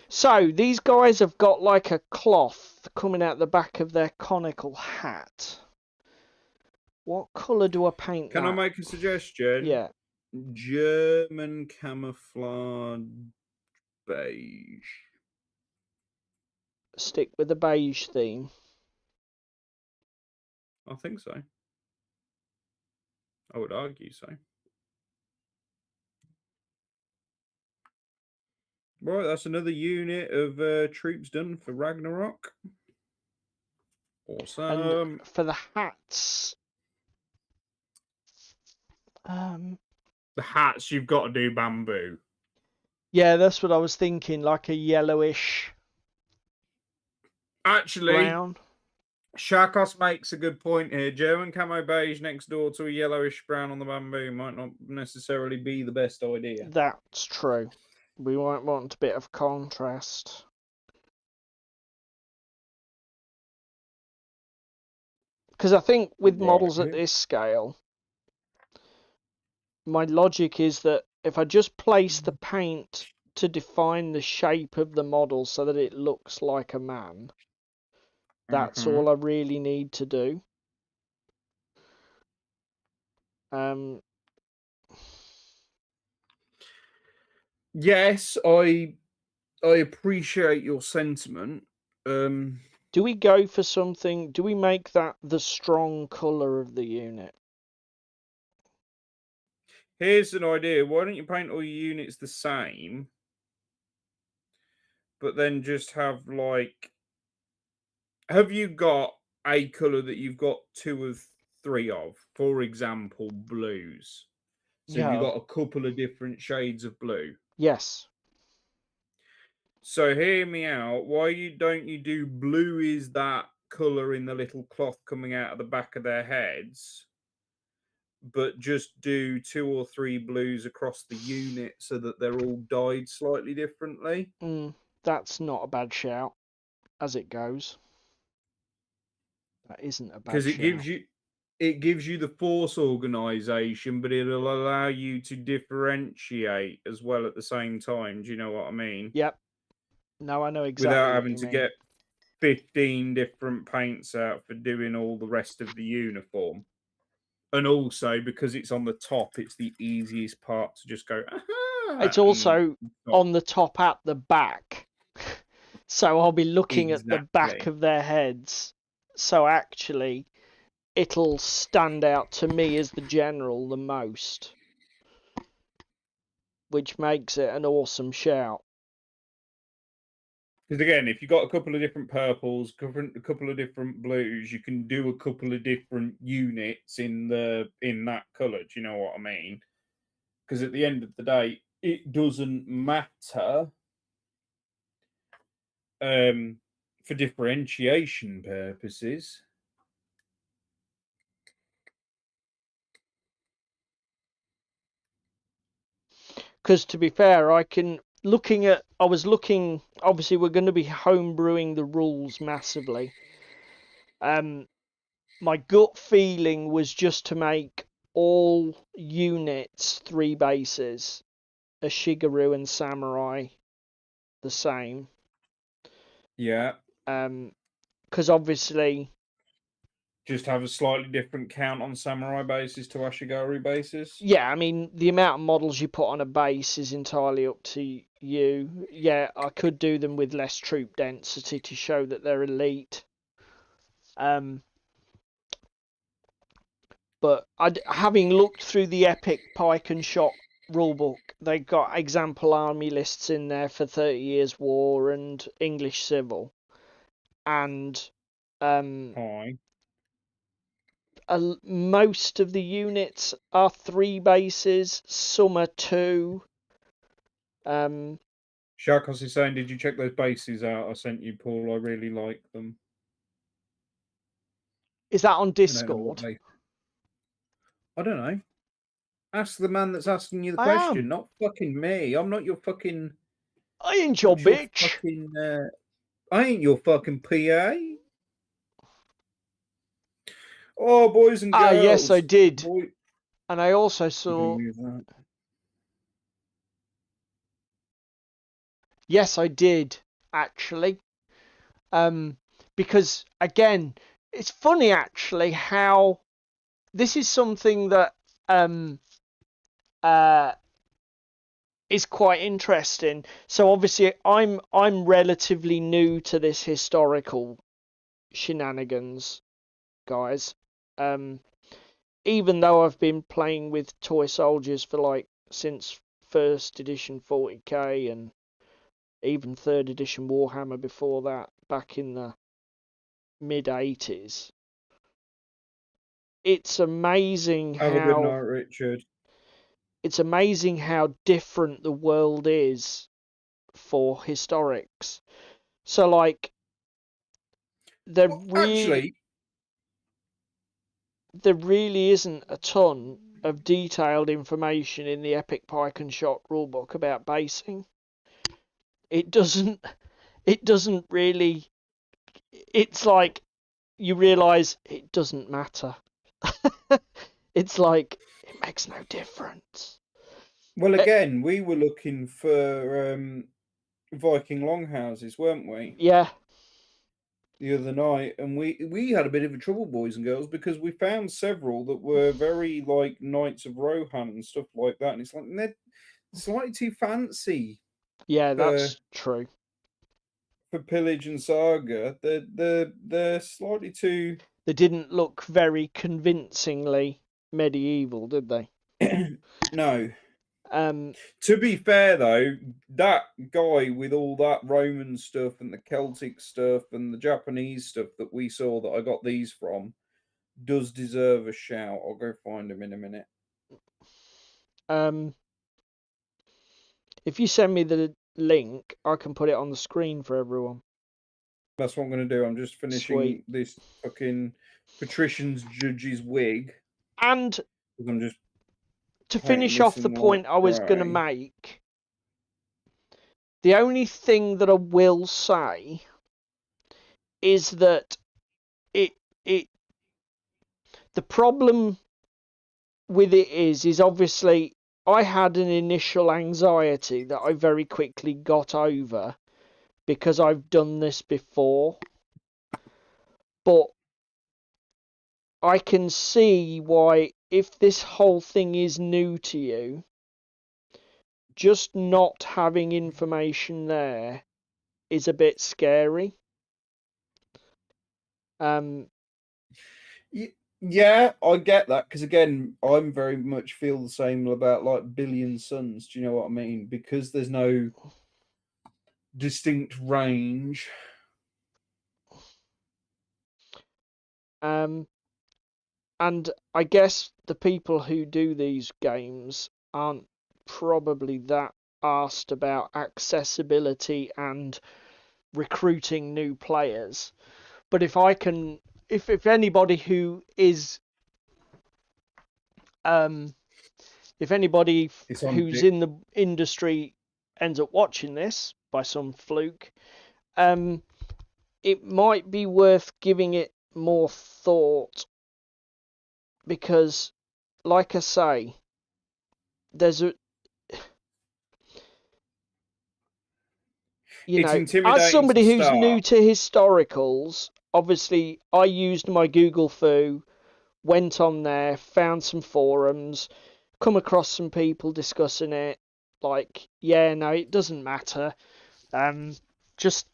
So these guys have got like a cloth coming out the back of their conical hat. What colour do I paint Can that? I make a suggestion? Yeah. German camouflage beige. Stick with the beige theme. I think so. I would argue so. Right, that's another unit of troops done for Ragnarok. Awesome. And for the hats, the hats, you've got to do bamboo. yeah, that's what I was thinking, like a yellowish Actually, brown. Sharkos makes a good point here. German camo beige next door to a yellowish brown on the bamboo might not necessarily be the best idea. That's true. We might want a bit of contrast. Because I think with models at this scale, my logic is that if I just place the paint to define the shape of the model so that it looks like a man, that's all I really need to do. Yes, I appreciate your sentiment. Do we go for something? Do we make that the strong colour of the unit? Here's an idea. Why don't you paint all your units the same, but then just have like... Have you got a colour that you've got 2 or 3 of? For example, blues. So Yeah. you've got a couple of different shades of blue. Yes. So hear me out. Why don't you do blue is that colour in the little cloth coming out of the back of their heads, but just do 2 or 3 blues across the unit so that they're all dyed slightly differently? That's not a bad shout, as it goes. That isn't a bad shout. Because it gives you the force organization, but it'll allow you to differentiate as well at the same time. Do you know what I mean? Yep. No, I know exactly. Without having to get 15 different paints out for doing all the rest of the uniform. And also, because it's on the top, it's the easiest part to just go, aha! It's also on the top at the back. So I'll be looking at the back of their heads. So actually, it'll stand out to me as the general the most. Which makes it an awesome shout. Because again, if you've got a couple of different purples, a couple of different blues, you can do a couple of different units in that colour. Do you know what I mean? Because at the end of the day, it doesn't matter for differentiation purposes. Because to be fair, I was looking, obviously we're going to be homebrewing the rules massively. My gut feeling was just to make all units 3 bases, a Shigeru and Samurai, the same. Yeah. Because obviously... Just have a slightly different count on Samurai bases to Ashigaru bases? Yeah, I mean, the amount of models you put on a base is entirely up to you. Yeah, I could do them with less troop density to show that they're elite. But having looked through the Epic Pike and Shot rulebook, they got example army lists in there for 30 Years War and English Civil. And most of the units are 3 bases, some are 2. Sharkos is saying, did you check those bases out I sent you, Paul? I really like them. Is that on Discord? I don't know. Ask the man that's asking you the question, not fucking me. I'm not your fucking... I ain't your bitch. I ain't your fucking PA. Oh, boys and girls. Yes, I did. And I also saw... Yes, I did, actually. Because, again, it's funny, actually, how... This is something that is quite interesting. So obviously I'm relatively new to this historical shenanigans, guys. Even though I've been playing with toy soldiers for like since first edition 40k and even third edition Warhammer before that, back in the mid 80s. It's amazing Have a good night, how Richard. it's amazing how different the world is for historics. So like Well, actually, there really isn't a ton of detailed information in the Epic Pike and Shot rulebook about basing. It doesn't really, it's like you realise it doesn't matter. It's like it makes no difference. well, again, we were looking for Viking longhouses, weren't we? Yeah, The other night, and we had a bit of a trouble, boys and girls, because we found several that were very like Knights of Rohan and stuff like that, and it's like they're slightly too fancy yeah, for that's true. Pillage and Saga. They're slightly too. They didn't look very convincingly medieval, did they? No. Um, To be fair, though, that guy with all that Roman stuff and the Celtic stuff and the Japanese stuff that we saw that I got these from does deserve a shout. I'll go find him in a minute. if you send me the link, I can put it on the screen for everyone. That's what I'm going to do. I'm just finishing Sweet. this fucking patrician's judge's wig. And I'm just to painting finish this off the in point white I was going to grey. make, the only thing that I will say is that it the problem with it is obviously I had an initial anxiety that I very quickly got over because I've done this before. But I can see why, if this whole thing is new to you, just not having information there is a bit scary. Yeah, I get that because again, I'm very much feel the same about like Billion Suns. Do you know what I mean? Because there's no distinct range. And I guess the people who do these games aren't probably that asked about accessibility and recruiting new players. But if I can, if anybody who is, if anybody It's on. who's in the industry ends up watching this by some fluke, it might be worth giving it more thought because, like I say, there's a, It's as intimidating to somebody who's new start. to historicals, obviously I used my Google foo, went on there, found some forums, come across some people discussing it. Like, yeah, no, it doesn't matter. Just,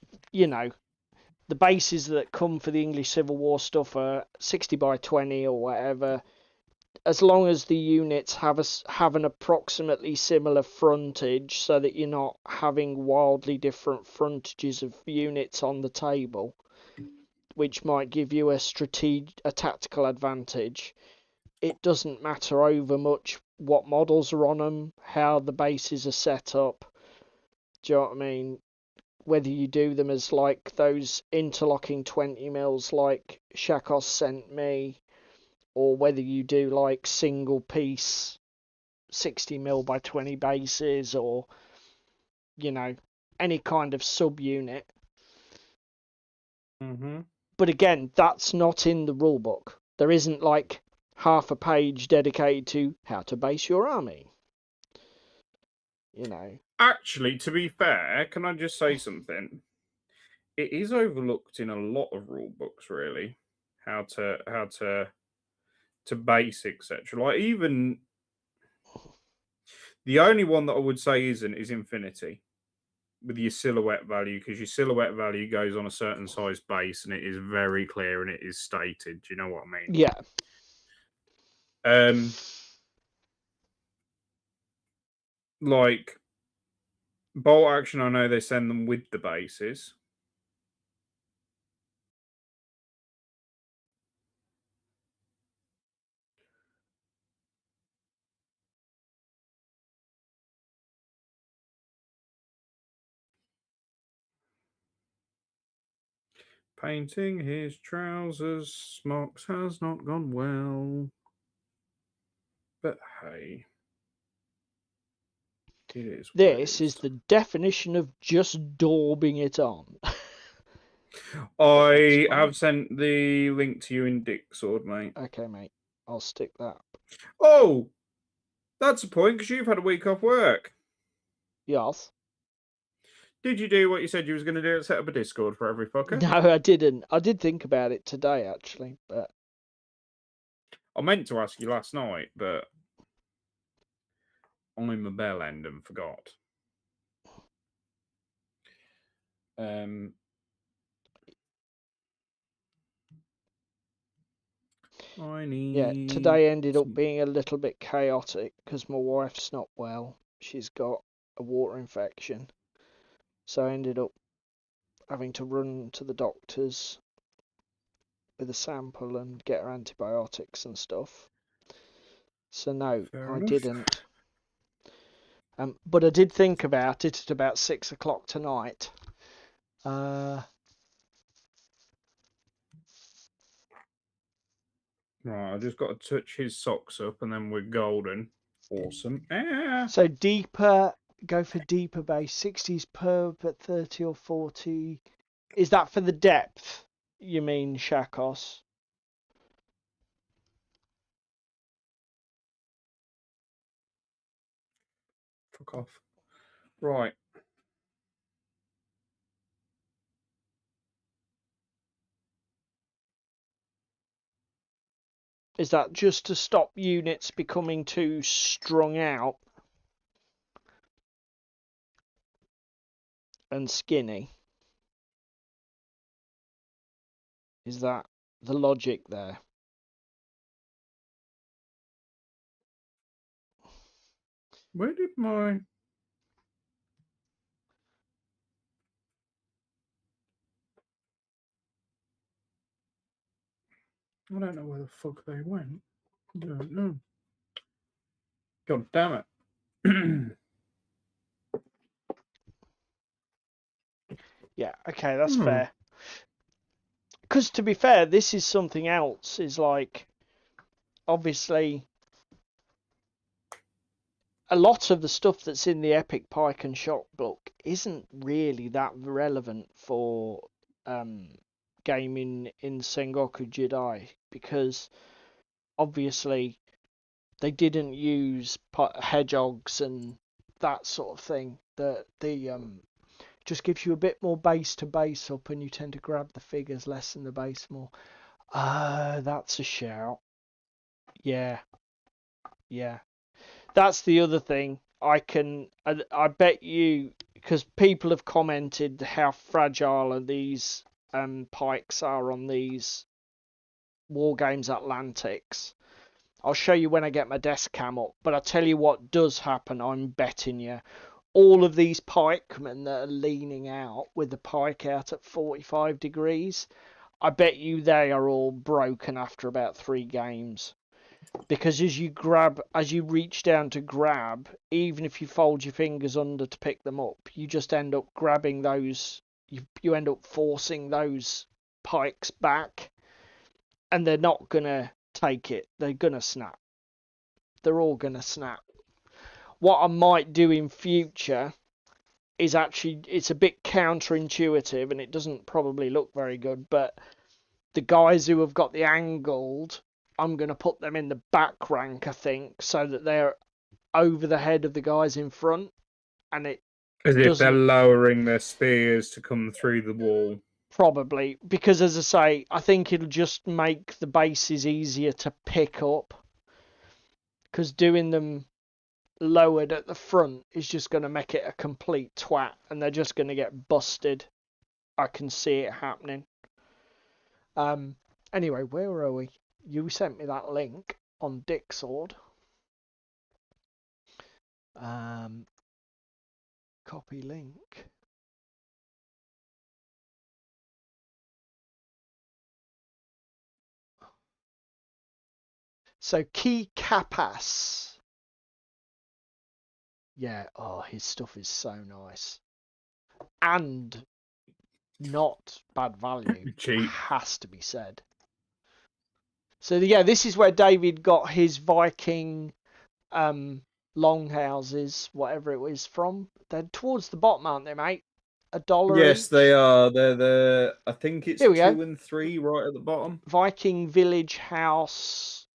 the bases that come for the English Civil War stuff are 60 by 20 or whatever. As long as the units have an approximately similar frontage, so that you're not having wildly different frontages of units on the table, which might give you a tactical advantage. It doesn't matter over much what models are on them, how the bases are set up. Do you know what I mean? Whether you do them as like those interlocking 20 mils like Shakos sent me, or whether you do like single piece 60 mil by 20 bases, or any kind of subunit. But again, that's not in the rulebook. There isn't like half a page dedicated to how to base your army. Actually, to be fair, can I just say something? It is overlooked in a lot of rule books, really. How to base, etc. Like even The only one that I would say isn't is Infinity with your silhouette value, because your silhouette value goes on a certain size base and it is very clear and it is stated. Do you know what I mean? Yeah. Like Bolt Action, I know they send them with the bases. Painting his trousers, smocks has not gone well. But hey, it is what it This is is. the definition of just daubing it on. I have sent the link to you in Discord, mate. Okay, mate. I'll stick that. Oh, that's a point, because you've had a week off work. Yes. Did you do what you said you was going to do and set up a Discord for every fucker? No, I didn't. I did think about it today, actually, but I meant to ask you last night, but I'm a bell end and forgot. yeah, today ended up being a little bit chaotic because my wife's not well. She's got a water infection, so I ended up having to run to the doctor's with a sample and get her antibiotics and stuff. So no, I didn't. But I did think about it at about 6 o'clock tonight. Right, I just got to touch his socks up and then we're golden. Awesome. So deeper, go for deeper base. 60s per, but 30 or 40. Is that for the depth, you mean, Shakos? Fuck off. Right. Is that just to stop units becoming too strung out and skinny? Is that the logic there? Where did my... I don't know where the fuck they went. I don't know. God damn it. Yeah, okay, that's fair. Because to be fair, this is something else. Is like, obviously, a lot of the stuff that's in the Epic Pike and Shot book isn't really that relevant for gaming in Sengoku Jidai, because obviously they didn't use hedgehogs and that sort of thing. The just gives you a bit more base to base up, and you tend to grab the figures less than the base more. That's a shout. Yeah. That's the other thing. I bet you, because people have commented how fragile these pikes are on these Wargames Atlantics. I'll show you when I get my desk cam up, but I tell you what does happen, I'm betting you. All of these pikemen that are leaning out with the pike out at 45 degrees, I bet you they are all broken after about 3 games. Because as you reach down to grab, even if you fold your fingers under to pick them up, you just end up grabbing those, you end up forcing those pikes back, and they're not gonna take it. They're gonna snap. They're all gonna snap. What I might do in future is actually, it's a bit counterintuitive and it doesn't probably look very good, but the guys who have got the angled, I'm going to put them in the back rank, I think, so that they're over the head of the guys in front, and it as if they're lowering their spears to come through the wall. Probably, because as I say, I think it'll just make the bases easier to pick up, because doing them lowered at the front is just going to make it a complete twat, and they're just going to get busted. I can see it happening. Anyway, where are we? You sent me that link on Dixord. Copy link. So Key Capas. Yeah, oh, his stuff is so nice. And not bad value. Cheap. Has to be said. So yeah, this is where David got his Viking longhouses, whatever it was from. They're towards the bottom, aren't they, mate? $1 Yes, each. they are. They're I think it's Here we 2 go. and 3 right at the bottom. Viking Village House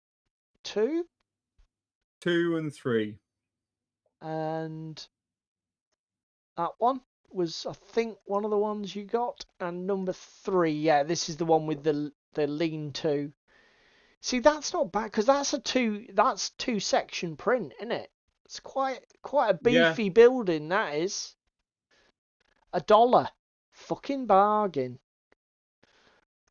2. 2 and 3. And that one was, I think, one of the ones you got. And number 3, yeah, this is the one with the lean-to. See, that's not bad, because that's two section print, isn't it? It's quite a beefy building, that is. $1. Fucking bargain.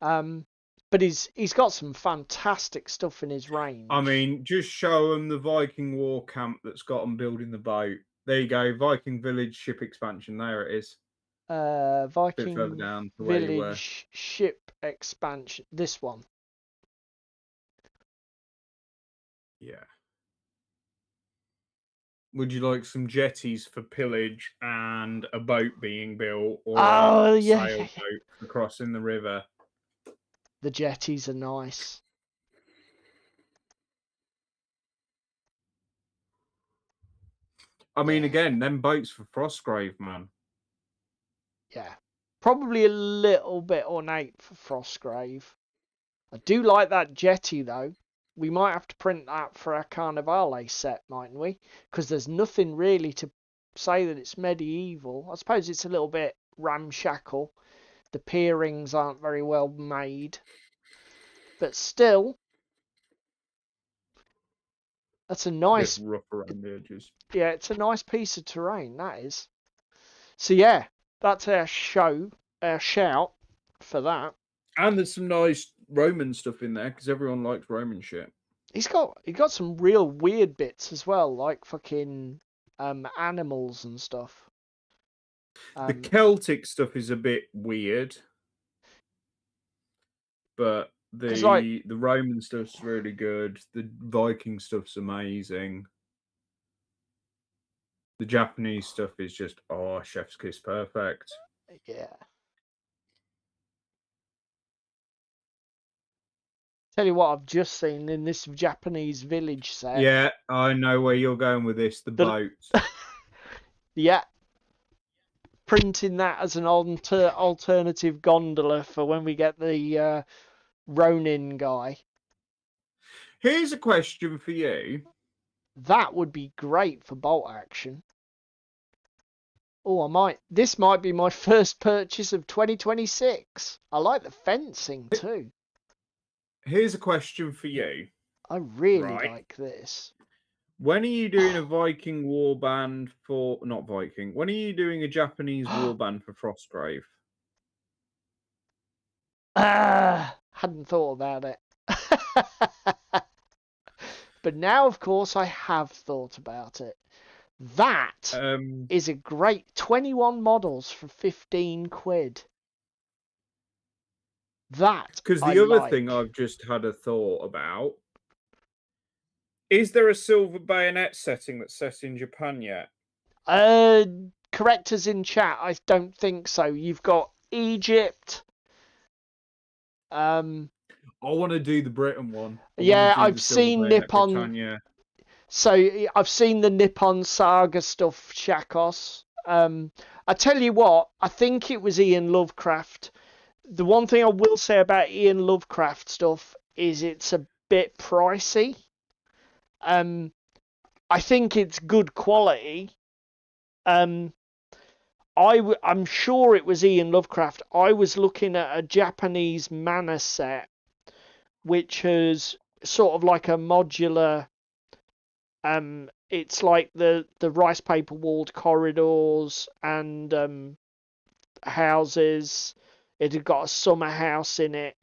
But he's got some fantastic stuff in his range. I mean, just show them the Viking war camp that's got them building the boat. There you go, Viking Village ship expansion. There it is. Viking Bit further down to where you were. Village ship expansion. This one. Yeah. Would you like some jetties for pillage and a boat being built, or a sailboat for crossing the river? The jetties are nice. I mean, again, them boats for Frostgrave, man. Yeah. Probably a little bit ornate for Frostgrave. I do like that jetty, though. We might have to print that for our Carnevale set, mightn't we? Because there's nothing really to say that it's medieval. I suppose it's a little bit ramshackle. The pierings aren't very well made. But still, that's a nice... Bit rough around the edges. Yeah, it's a nice piece of terrain, that is. So yeah, that's our shout for that. And there's some nice Roman stuff in there, because everyone likes Roman shit. He got some real weird bits as well, like fucking animals and stuff. The Celtic stuff is a bit weird, but the Roman stuff's really good. The Viking stuff's amazing. The Japanese stuff is just chef's kiss perfect. Yeah. Tell you what, I've just seen in this Japanese village set. Yeah, I know where you're going with this. The boat. Yeah. Printing that as an alternative gondola for when we get the Ronin guy. Here's a question for you. That would be great for bolt action. Oh, this might be my first purchase of 2026. I like the fencing too. Here's a question for you. I really like this. When are you doing a Viking warband for... Not Viking. When are you doing a Japanese warband for Frostgrave? Hadn't thought about it. But now, of course, I have thought about it. That is a great 21 models for 15 quid. Because the other thing I've just had a thought about, is there a silver bayonet setting that's set in Japan yet? Correct us in chat. I don't think so. You've got Egypt. I want to do the Britain one. I've seen Nippon. So I've seen the Nippon Saga stuff, Shakos. I tell you what, I think it was Ian Lovecraft. The one thing I will say about Ian Lovecraft stuff is it's a bit pricey. I think it's good quality. I'm sure it was Ian Lovecraft. I was looking at a Japanese mana set, which is sort of like a modular it's like the rice paper walled corridors and houses. It had got a summer house in it,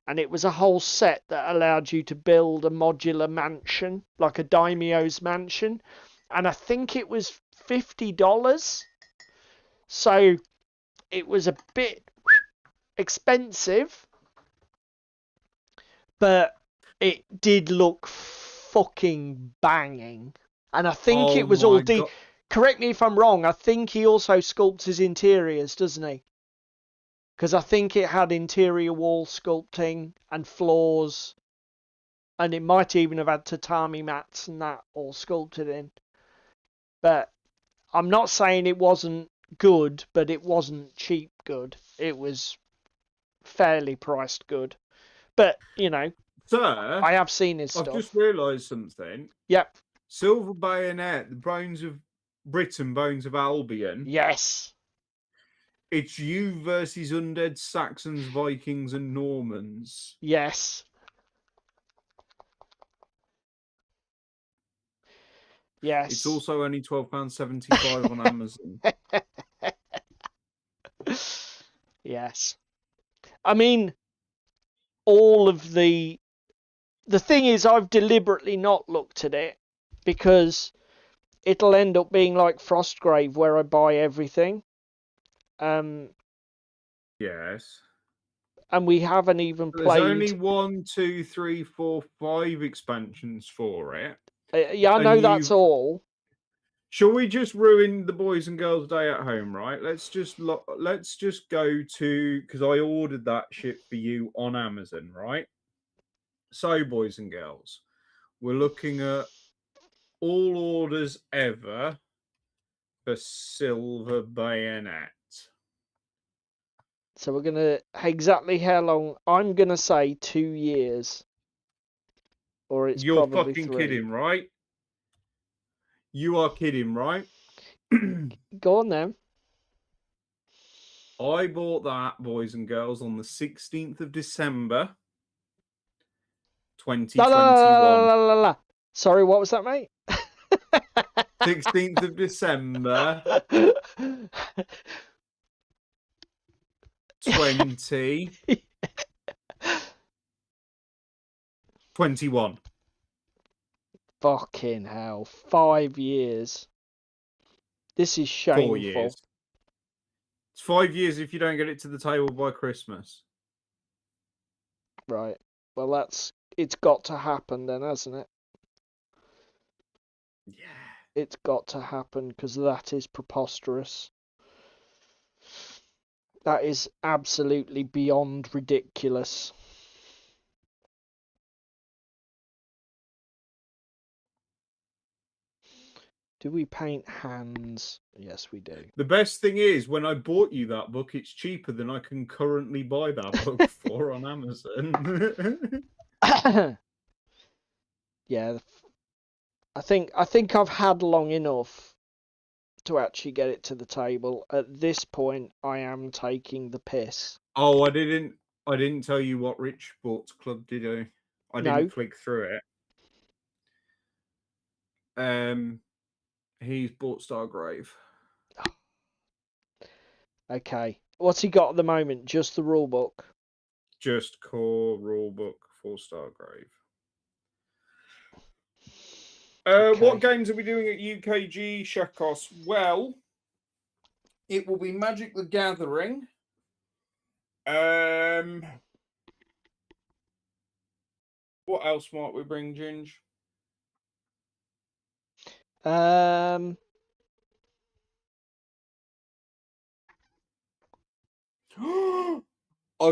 and it was a whole set that allowed you to build a modular mansion, like a daimyo's mansion. And I think it was $50. So it was a bit expensive, but it did look fucking banging. And I think it Oh was all my God. correct me if I'm wrong, I think he also sculpts his interiors, doesn't he? Because I think it had interior wall sculpting and floors, and it might even have had tatami mats and that all sculpted in. But I'm not saying it wasn't good, but it wasn't cheap good. It was fairly priced good. But, you know, Sir, I have seen his I've stuff. just realised something. Yep. Silver Bayonet, the Bones of Britain, Bones of Albion. Yes. It's you versus undead Saxons, Vikings, and Normans. Yes. Yes. It's also only £12.75 on Amazon. Yes. I mean, all of the thing is, I've deliberately not looked at it because it'll end up being like Frostgrave, where I buy everything. Yes. And we haven't even There's played. only 1, 2, 3, 4, 5 expansions for it. Yeah, I know that's all. Shall we just ruin the boys and girls' day at home, right? Let's just go to, because I ordered that shit for you on Amazon, right? So, boys and girls, we're looking at all orders ever for Silver Bayonet. So we're gonna exactly how long? I'm gonna say 2 years, or it's You're probably fucking 3. kidding, right? You are kidding, right? Go on then. I bought that, boys and girls, on the 16th of December, La, 2021. la, la, la. Sorry, what was that, mate? 16th of December, 2021. Fucking hell. 5 years. This is shameful. 4 years. It's 5 years if you don't get it to the table by Christmas. Right. Well, it's got to happen then, hasn't it? Yeah. It's got to happen because that is preposterous. That is absolutely beyond ridiculous. Do we paint hands? Yes, we do. The best thing is, when I bought you that book, it's cheaper than I can currently buy that book for on Amazon. Yeah, I think I've had long enough to actually get it to the table. At this point, I am taking the piss. Oh, I didn't tell you what Rich Sports Club did. I didn't click through it. He's bought Stargrave. Okay. What's he got at the moment? Just the rule book? Just core rulebook for Stargrave. Okay. What games are we doing at UKG, Shakos? Well, it will be Magic the Gathering. What else might we bring, Ginge? I've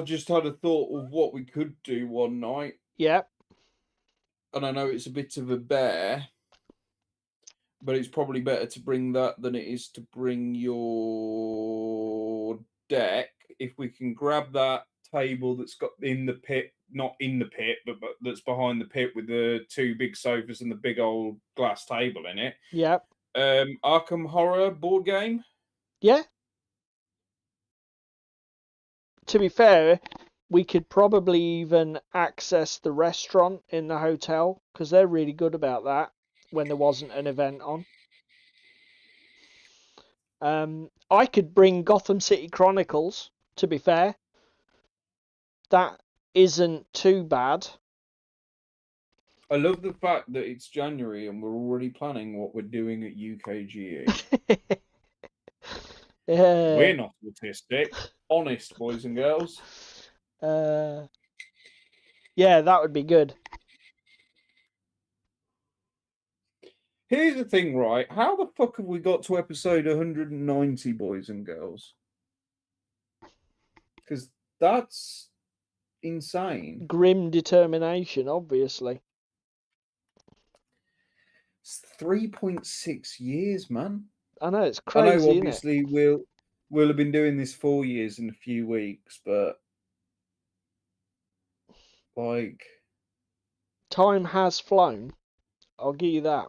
just had a thought of what we could do one night. Yep. And I know it's a bit of a bear, but it's probably better to bring that than it is to bring your deck. If we can grab that table that's got in the pit, not in the pit, but that's behind the pit with the 2 big sofas and the big old glass table in it. Yep. Arkham Horror board game. Yeah. To be fair, we could probably even access the restaurant in the hotel because they're really good about that. when there wasn't an event on. I could bring Gotham City Chronicles, to be fair. That isn't too bad. I love the fact that it's January and we're already planning what we're doing at UKGE. We're not autistic. Honest, boys and girls. Yeah, that would be good. Here's the thing, right? How the fuck have we got to episode 190, boys and girls? Because that's insane. Grim determination, obviously. It's 3.6 years, man. I know, it's I know, crazy, isn't it? obviously, we'll have been doing this 4 years in a few weeks, but like, Time has flown. I'll give you that.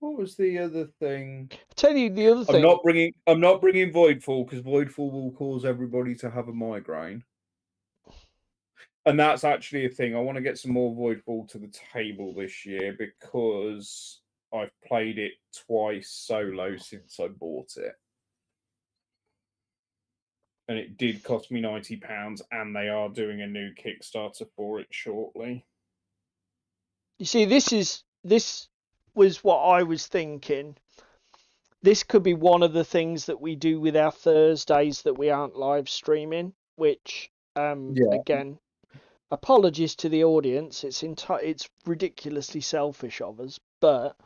what was the other thing? I'll tell you the other thing. I'm not bringing Voidfall because Voidfall will cause everybody to have a migraine. And that's actually a thing. I want to get some more Voidfall to the table this year because I've played it twice solo since I bought it. And it did cost me £90, and they are doing a new Kickstarter for it shortly. You see, this was what I was thinking. This could be one of the things that we do with our Thursdays that we aren't live streaming, which again, apologies to the audience. It's ridiculously selfish of us, but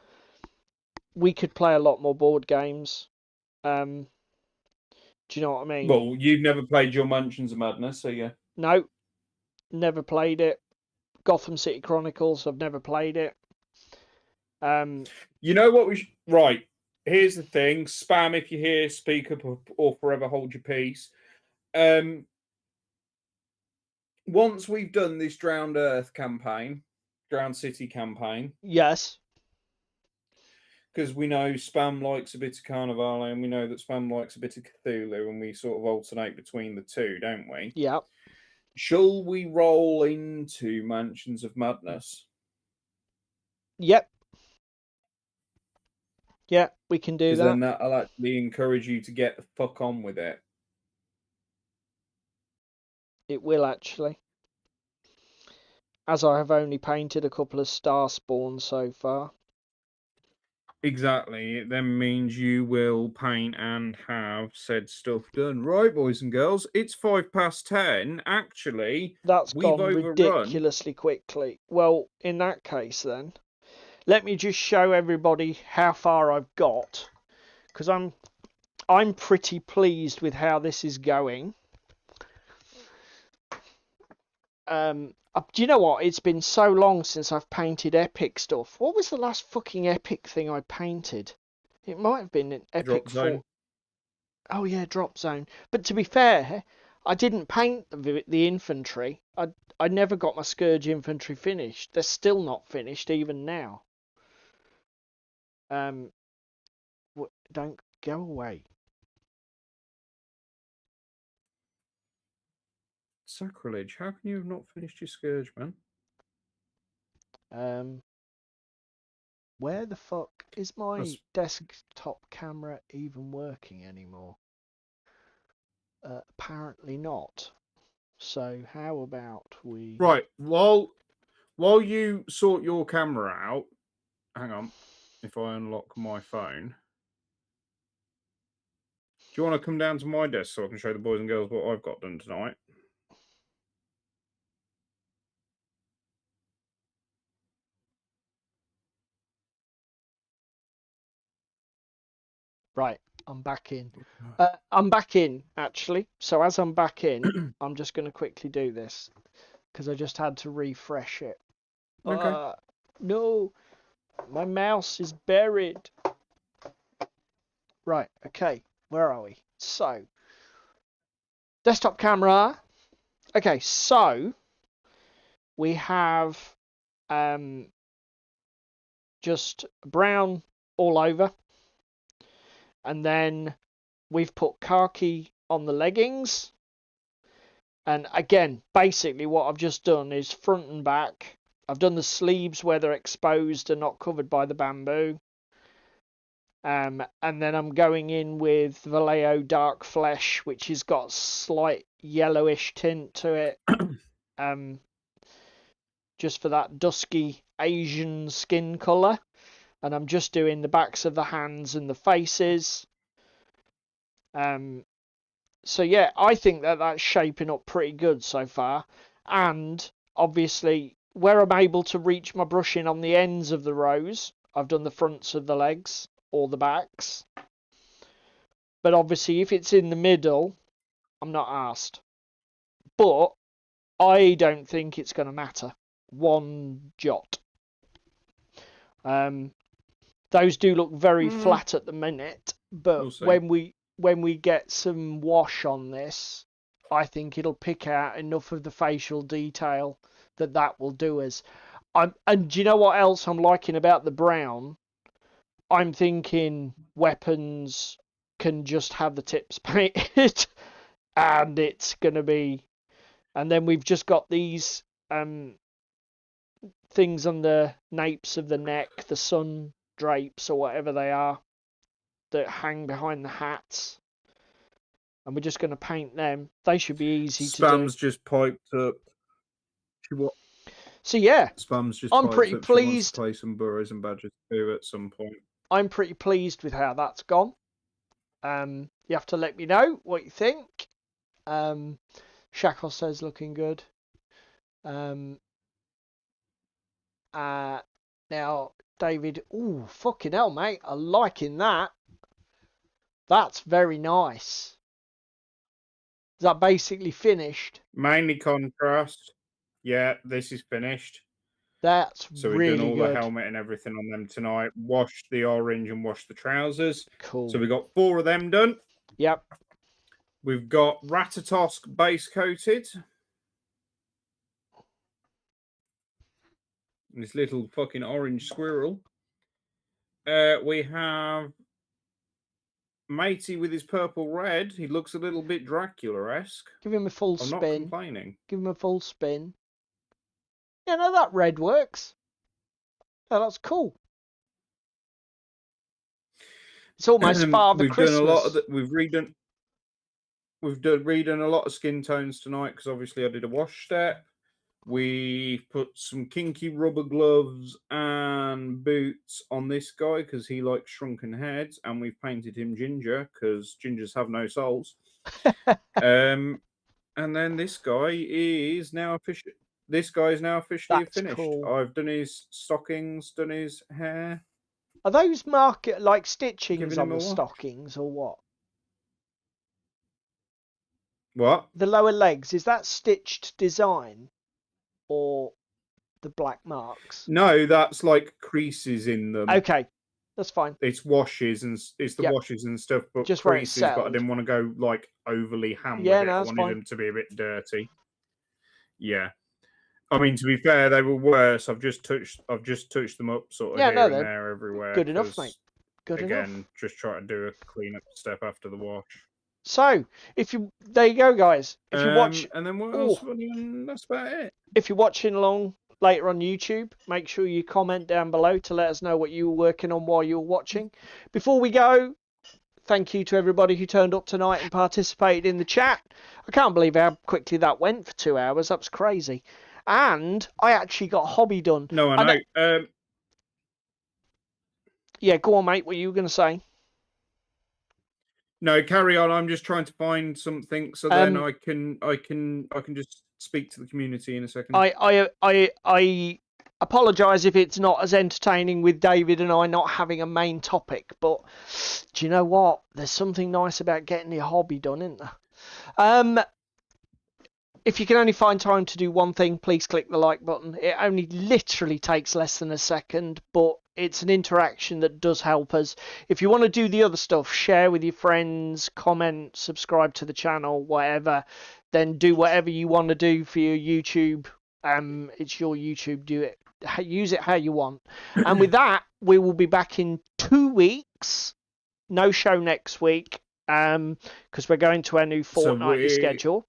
we could play a lot more board games. Do you know what I mean? Well, you've never played your Mansions of Madness, so yeah. No, never played it. Gotham City Chronicles, I've never played it. You know what right, here's the thing. Spam if you hear, speak up or forever hold your peace. Once we've done this Drowned Earth campaign, Drowned City campaign. Yes. Because we know Spam likes a bit of Carnevale and we know that Spam likes a bit of Cthulhu and we sort of alternate between the two, don't we? Yeah. Shall we roll into Mansions of Madness? Yep. Yeah, we can do that. Then that'll actually encourage you to get the fuck on with it. It will actually. As I have only painted a couple of star spawns so far. Exactly. It then means you will paint and have said stuff done. Right, boys and girls, it's 10:05. Actually, that's we've gone ridiculously quickly. Well, in that case then, let me just show everybody how far I've got, because I'm pretty pleased with how this is going. Do you know what? It's been so long since I've painted epic stuff. What was the last fucking epic thing I painted? It might have been an epic Drop Zone. Oh yeah, Drop Zone. But to be fair, I didn't paint the infantry. I never got my Scourge infantry finished. They're still not finished even now. Don't go away. Sacrilege. How can you have not finished your Scourge, man? Where the fuck is my desktop camera even working anymore? Apparently not. So how about we... Right, while you sort your camera out, hang on, if I unlock my phone. Do you want to come down to my desk so I can show the boys and girls what I've got done tonight? Right, I'm back in. I'm back in, actually. So as I'm back in, I'm just going to quickly do this, because I just had to refresh it. Okay. No, my mouse is buried. Right, okay, where are we? So, desktop camera. Okay, so we have just brown all over, and then we've put khaki on the leggings. And again, basically what I've just done is front and back. I've done the sleeves where they're exposed and not covered by the bamboo. And then I'm going in with Vallejo Dark Flesh, which has got slight yellowish tint to it. Just for that dusky Asian skin colour. And I'm just doing the backs of the hands and the faces. So yeah, I think that that's shaping up pretty good so far. And obviously, where I'm able to reach my brushing on the ends of the rows, I've done the fronts of the legs or the backs. But obviously, if it's in the middle, I'm not asked. But I don't think it's going to matter one jot. Those do look very flat at the minute, but when we get some wash on this, I think it'll pick out enough of the facial detail that will do us. And do you know what else I'm liking about the brown? I'm thinking weapons can just have the tips painted, and it's going to be... And then we've just got these things on the napes of the neck, the sun drapes or whatever they are, that hang behind the hats. And we're just going to paint them. They should be easy to do. Spam's just piped up. So yeah, Spam's just I'm piped pretty up. She wants pleased. to play some Burrows and Badgers too at some point. I'm pretty pleased with how that's gone. You have to let me know what you think. Shackle says looking good. Now, David, ooh, fucking hell, mate. I'm liking that. That's very nice. Is that basically finished? Mainly contrast. Yeah, this is finished. That's so we've really done all good. the helmet and everything on them tonight. Washed the orange and washed the trousers. Cool. So we got 4 of them done. Yep. We've got Ratatosk base coated. This little fucking orange squirrel. We have Matey with his purple red. He looks a little bit Dracula-esque. Give him a full I'm spin. not complaining. Give him a full spin. Yeah, no, that red works. Oh, that's cool. It's almost Father we've Christmas. Done a lot of we've redone a lot of skin tones tonight because obviously I did a wash step. We put some kinky rubber gloves and boots on this guy because he likes shrunken heads, and we've painted him ginger because gingers have no souls. And then this guy is now officially. This guy is now officially finished. Cool. I've done his stockings, done his hair. Are those like stitchings on the stockings or what? What? The lower legs, is that stitched design or the black marks? No, that's like creases in them. Okay, that's fine. It's washes and it's the washes and stuff, but just creases. But I didn't want to go like overly ham with it. I wanted them to be a bit dirty. Yeah. I mean, to be fair, they were worse. I've just touched them up sort of here and there everywhere. Good enough, mate. Good enough. Again, just try to do a clean-up step after the wash. So, there you go, guys. If you watch, and then what else? That's about it. If you're watching along later on YouTube, make sure you comment down below to let us know what you were working on while you were watching. Before we go, thank you to everybody who turned up tonight and participated in the chat. I can't believe how quickly that went for 2 hours. That was crazy. And I actually got a hobby done. No, I know. Yeah, go on, mate. What were you going to say? No, carry on. I'm just trying to find something so then I can just speak to the community in a second. I apologise if it's not as entertaining with David and I not having a main topic, but do you know what? There's something nice about getting your hobby done, isn't there? If you can only find time to do one thing, please click the like button. It only literally takes less than a second, but it's an interaction that does help us. If you want to do the other stuff, share with your friends, comment, subscribe to the channel, whatever, then do whatever you want to do for your YouTube. It's your YouTube. Do it. Use it how you want. And with that, we will be back in 2 weeks. No show next week. because we're going to our new fortnightly schedule.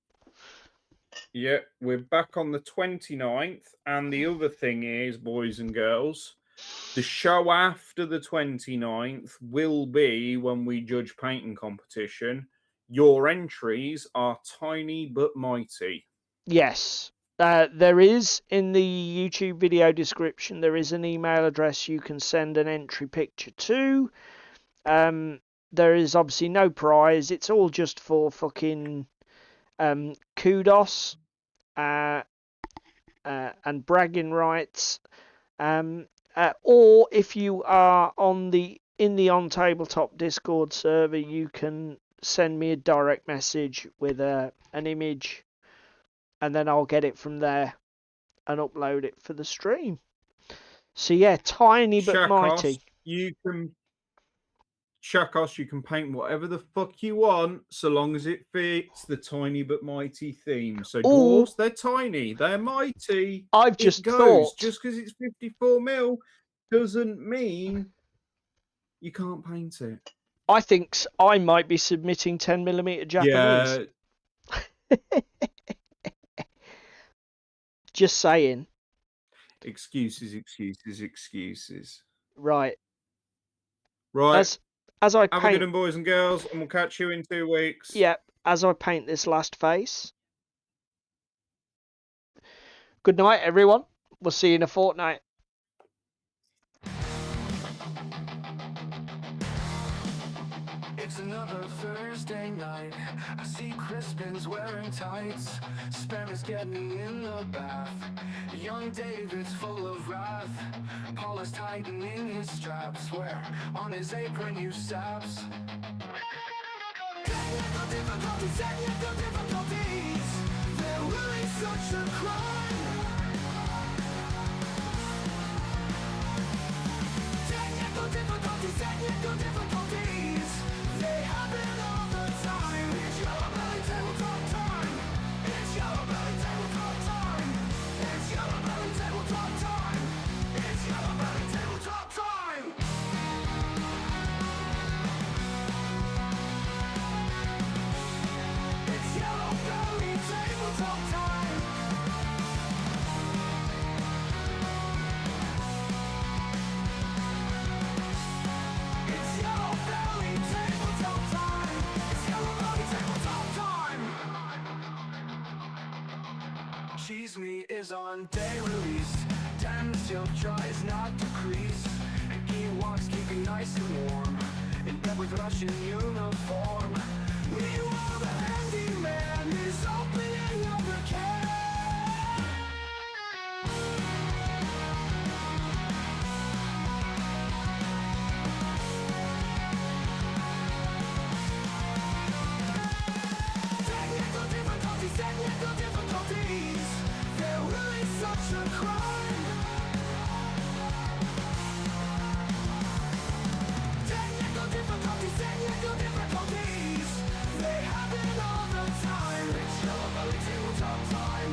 Yeah, we're back on the 29th, and the other thing is, boys and girls, the show after the 29th will be when we judge painting competition. Your entries are tiny but mighty. Yes. There is, in the YouTube video description, there is an email address you can send an entry picture to. There is obviously no prize. It's all just for fucking kudos and bragging rights. Or if you are in the on Tabletop Discord server, you can send me a direct message with an image, and then I'll get it from there and upload it for the stream. So yeah, tiny but mighty. You can paint whatever the fuck you want, so long as it fits the tiny but mighty theme. So dwarves, they're tiny, they're mighty. I've just thought, just because it's 54 mil doesn't mean you can't paint it. I think I might be submitting 10mm Japanese. Yeah. Just saying. Excuses. Right. As I paint, have a good one, boys and girls, and we'll catch you in 2 weeks. Yeah, as I paint this last face. Good night, everyone. We'll see you in a fortnight. It's another Thursday night. I see Crispin's wearing tights. Sparrow's getting in the bath. Young David's full of wrath. Paula's tightening his straps. Where on his apron you saps. Technical difficulties. They're really such a crime. Technical difficulties. They happen all the time. It's Yellowbelly Tabletop time. It's Yellowbelly Tabletop time. It's Yellowbelly Tabletop time. It's Yellowbelly Tabletop time. It's Yellowbelly Tabletop time. It's Yellowbelly Tabletop time. It's Yellowbelly Tabletop time. Cheese Me is on day release. Damn still tries not to crease. And Ewoks keeping nice and warm. In bed with Russian uniform. Meanwhile the handyman is opening up a can. Technical difficulties. They're really such a crime. Technical difficulties. They happen all the time. It's Yellowbelly Tabletop time.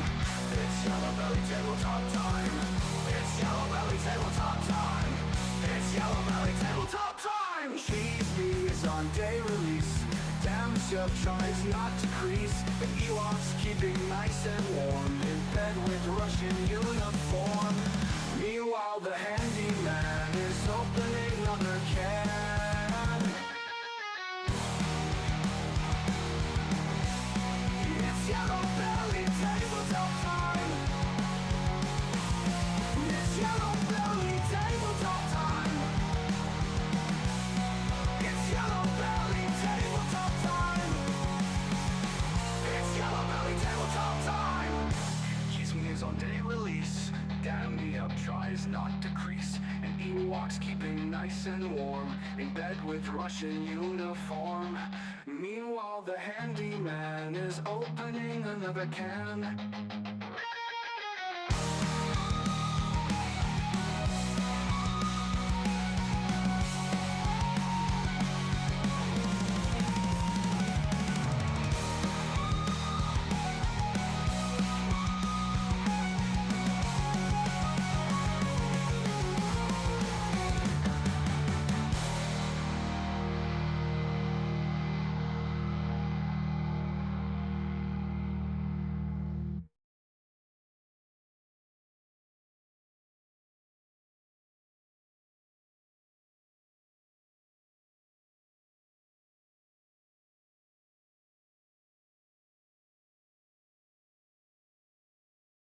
It's Yellowbelly Tabletop time. It's Yellowbelly Tabletop time. It's Yellowbelly Tabletop time. Cheese Me is on day release. Damn Chef tries not to crease. The Ewoks keeping nice and warm. In bed with Russian uniform. Meanwhile the handyman is opening another can. It's Yellowbelly Tabletop time. It's Yellowbelly Tabletop time. It's Yellowbelly Tabletop time. It's Yellowbelly Tabletop time. Cheese Me is on day release. Damn Me Up tries not to crease. And Ewoks keeping nice and warm. In bed with Russian uniform. Meanwhile the handyman is opening another can.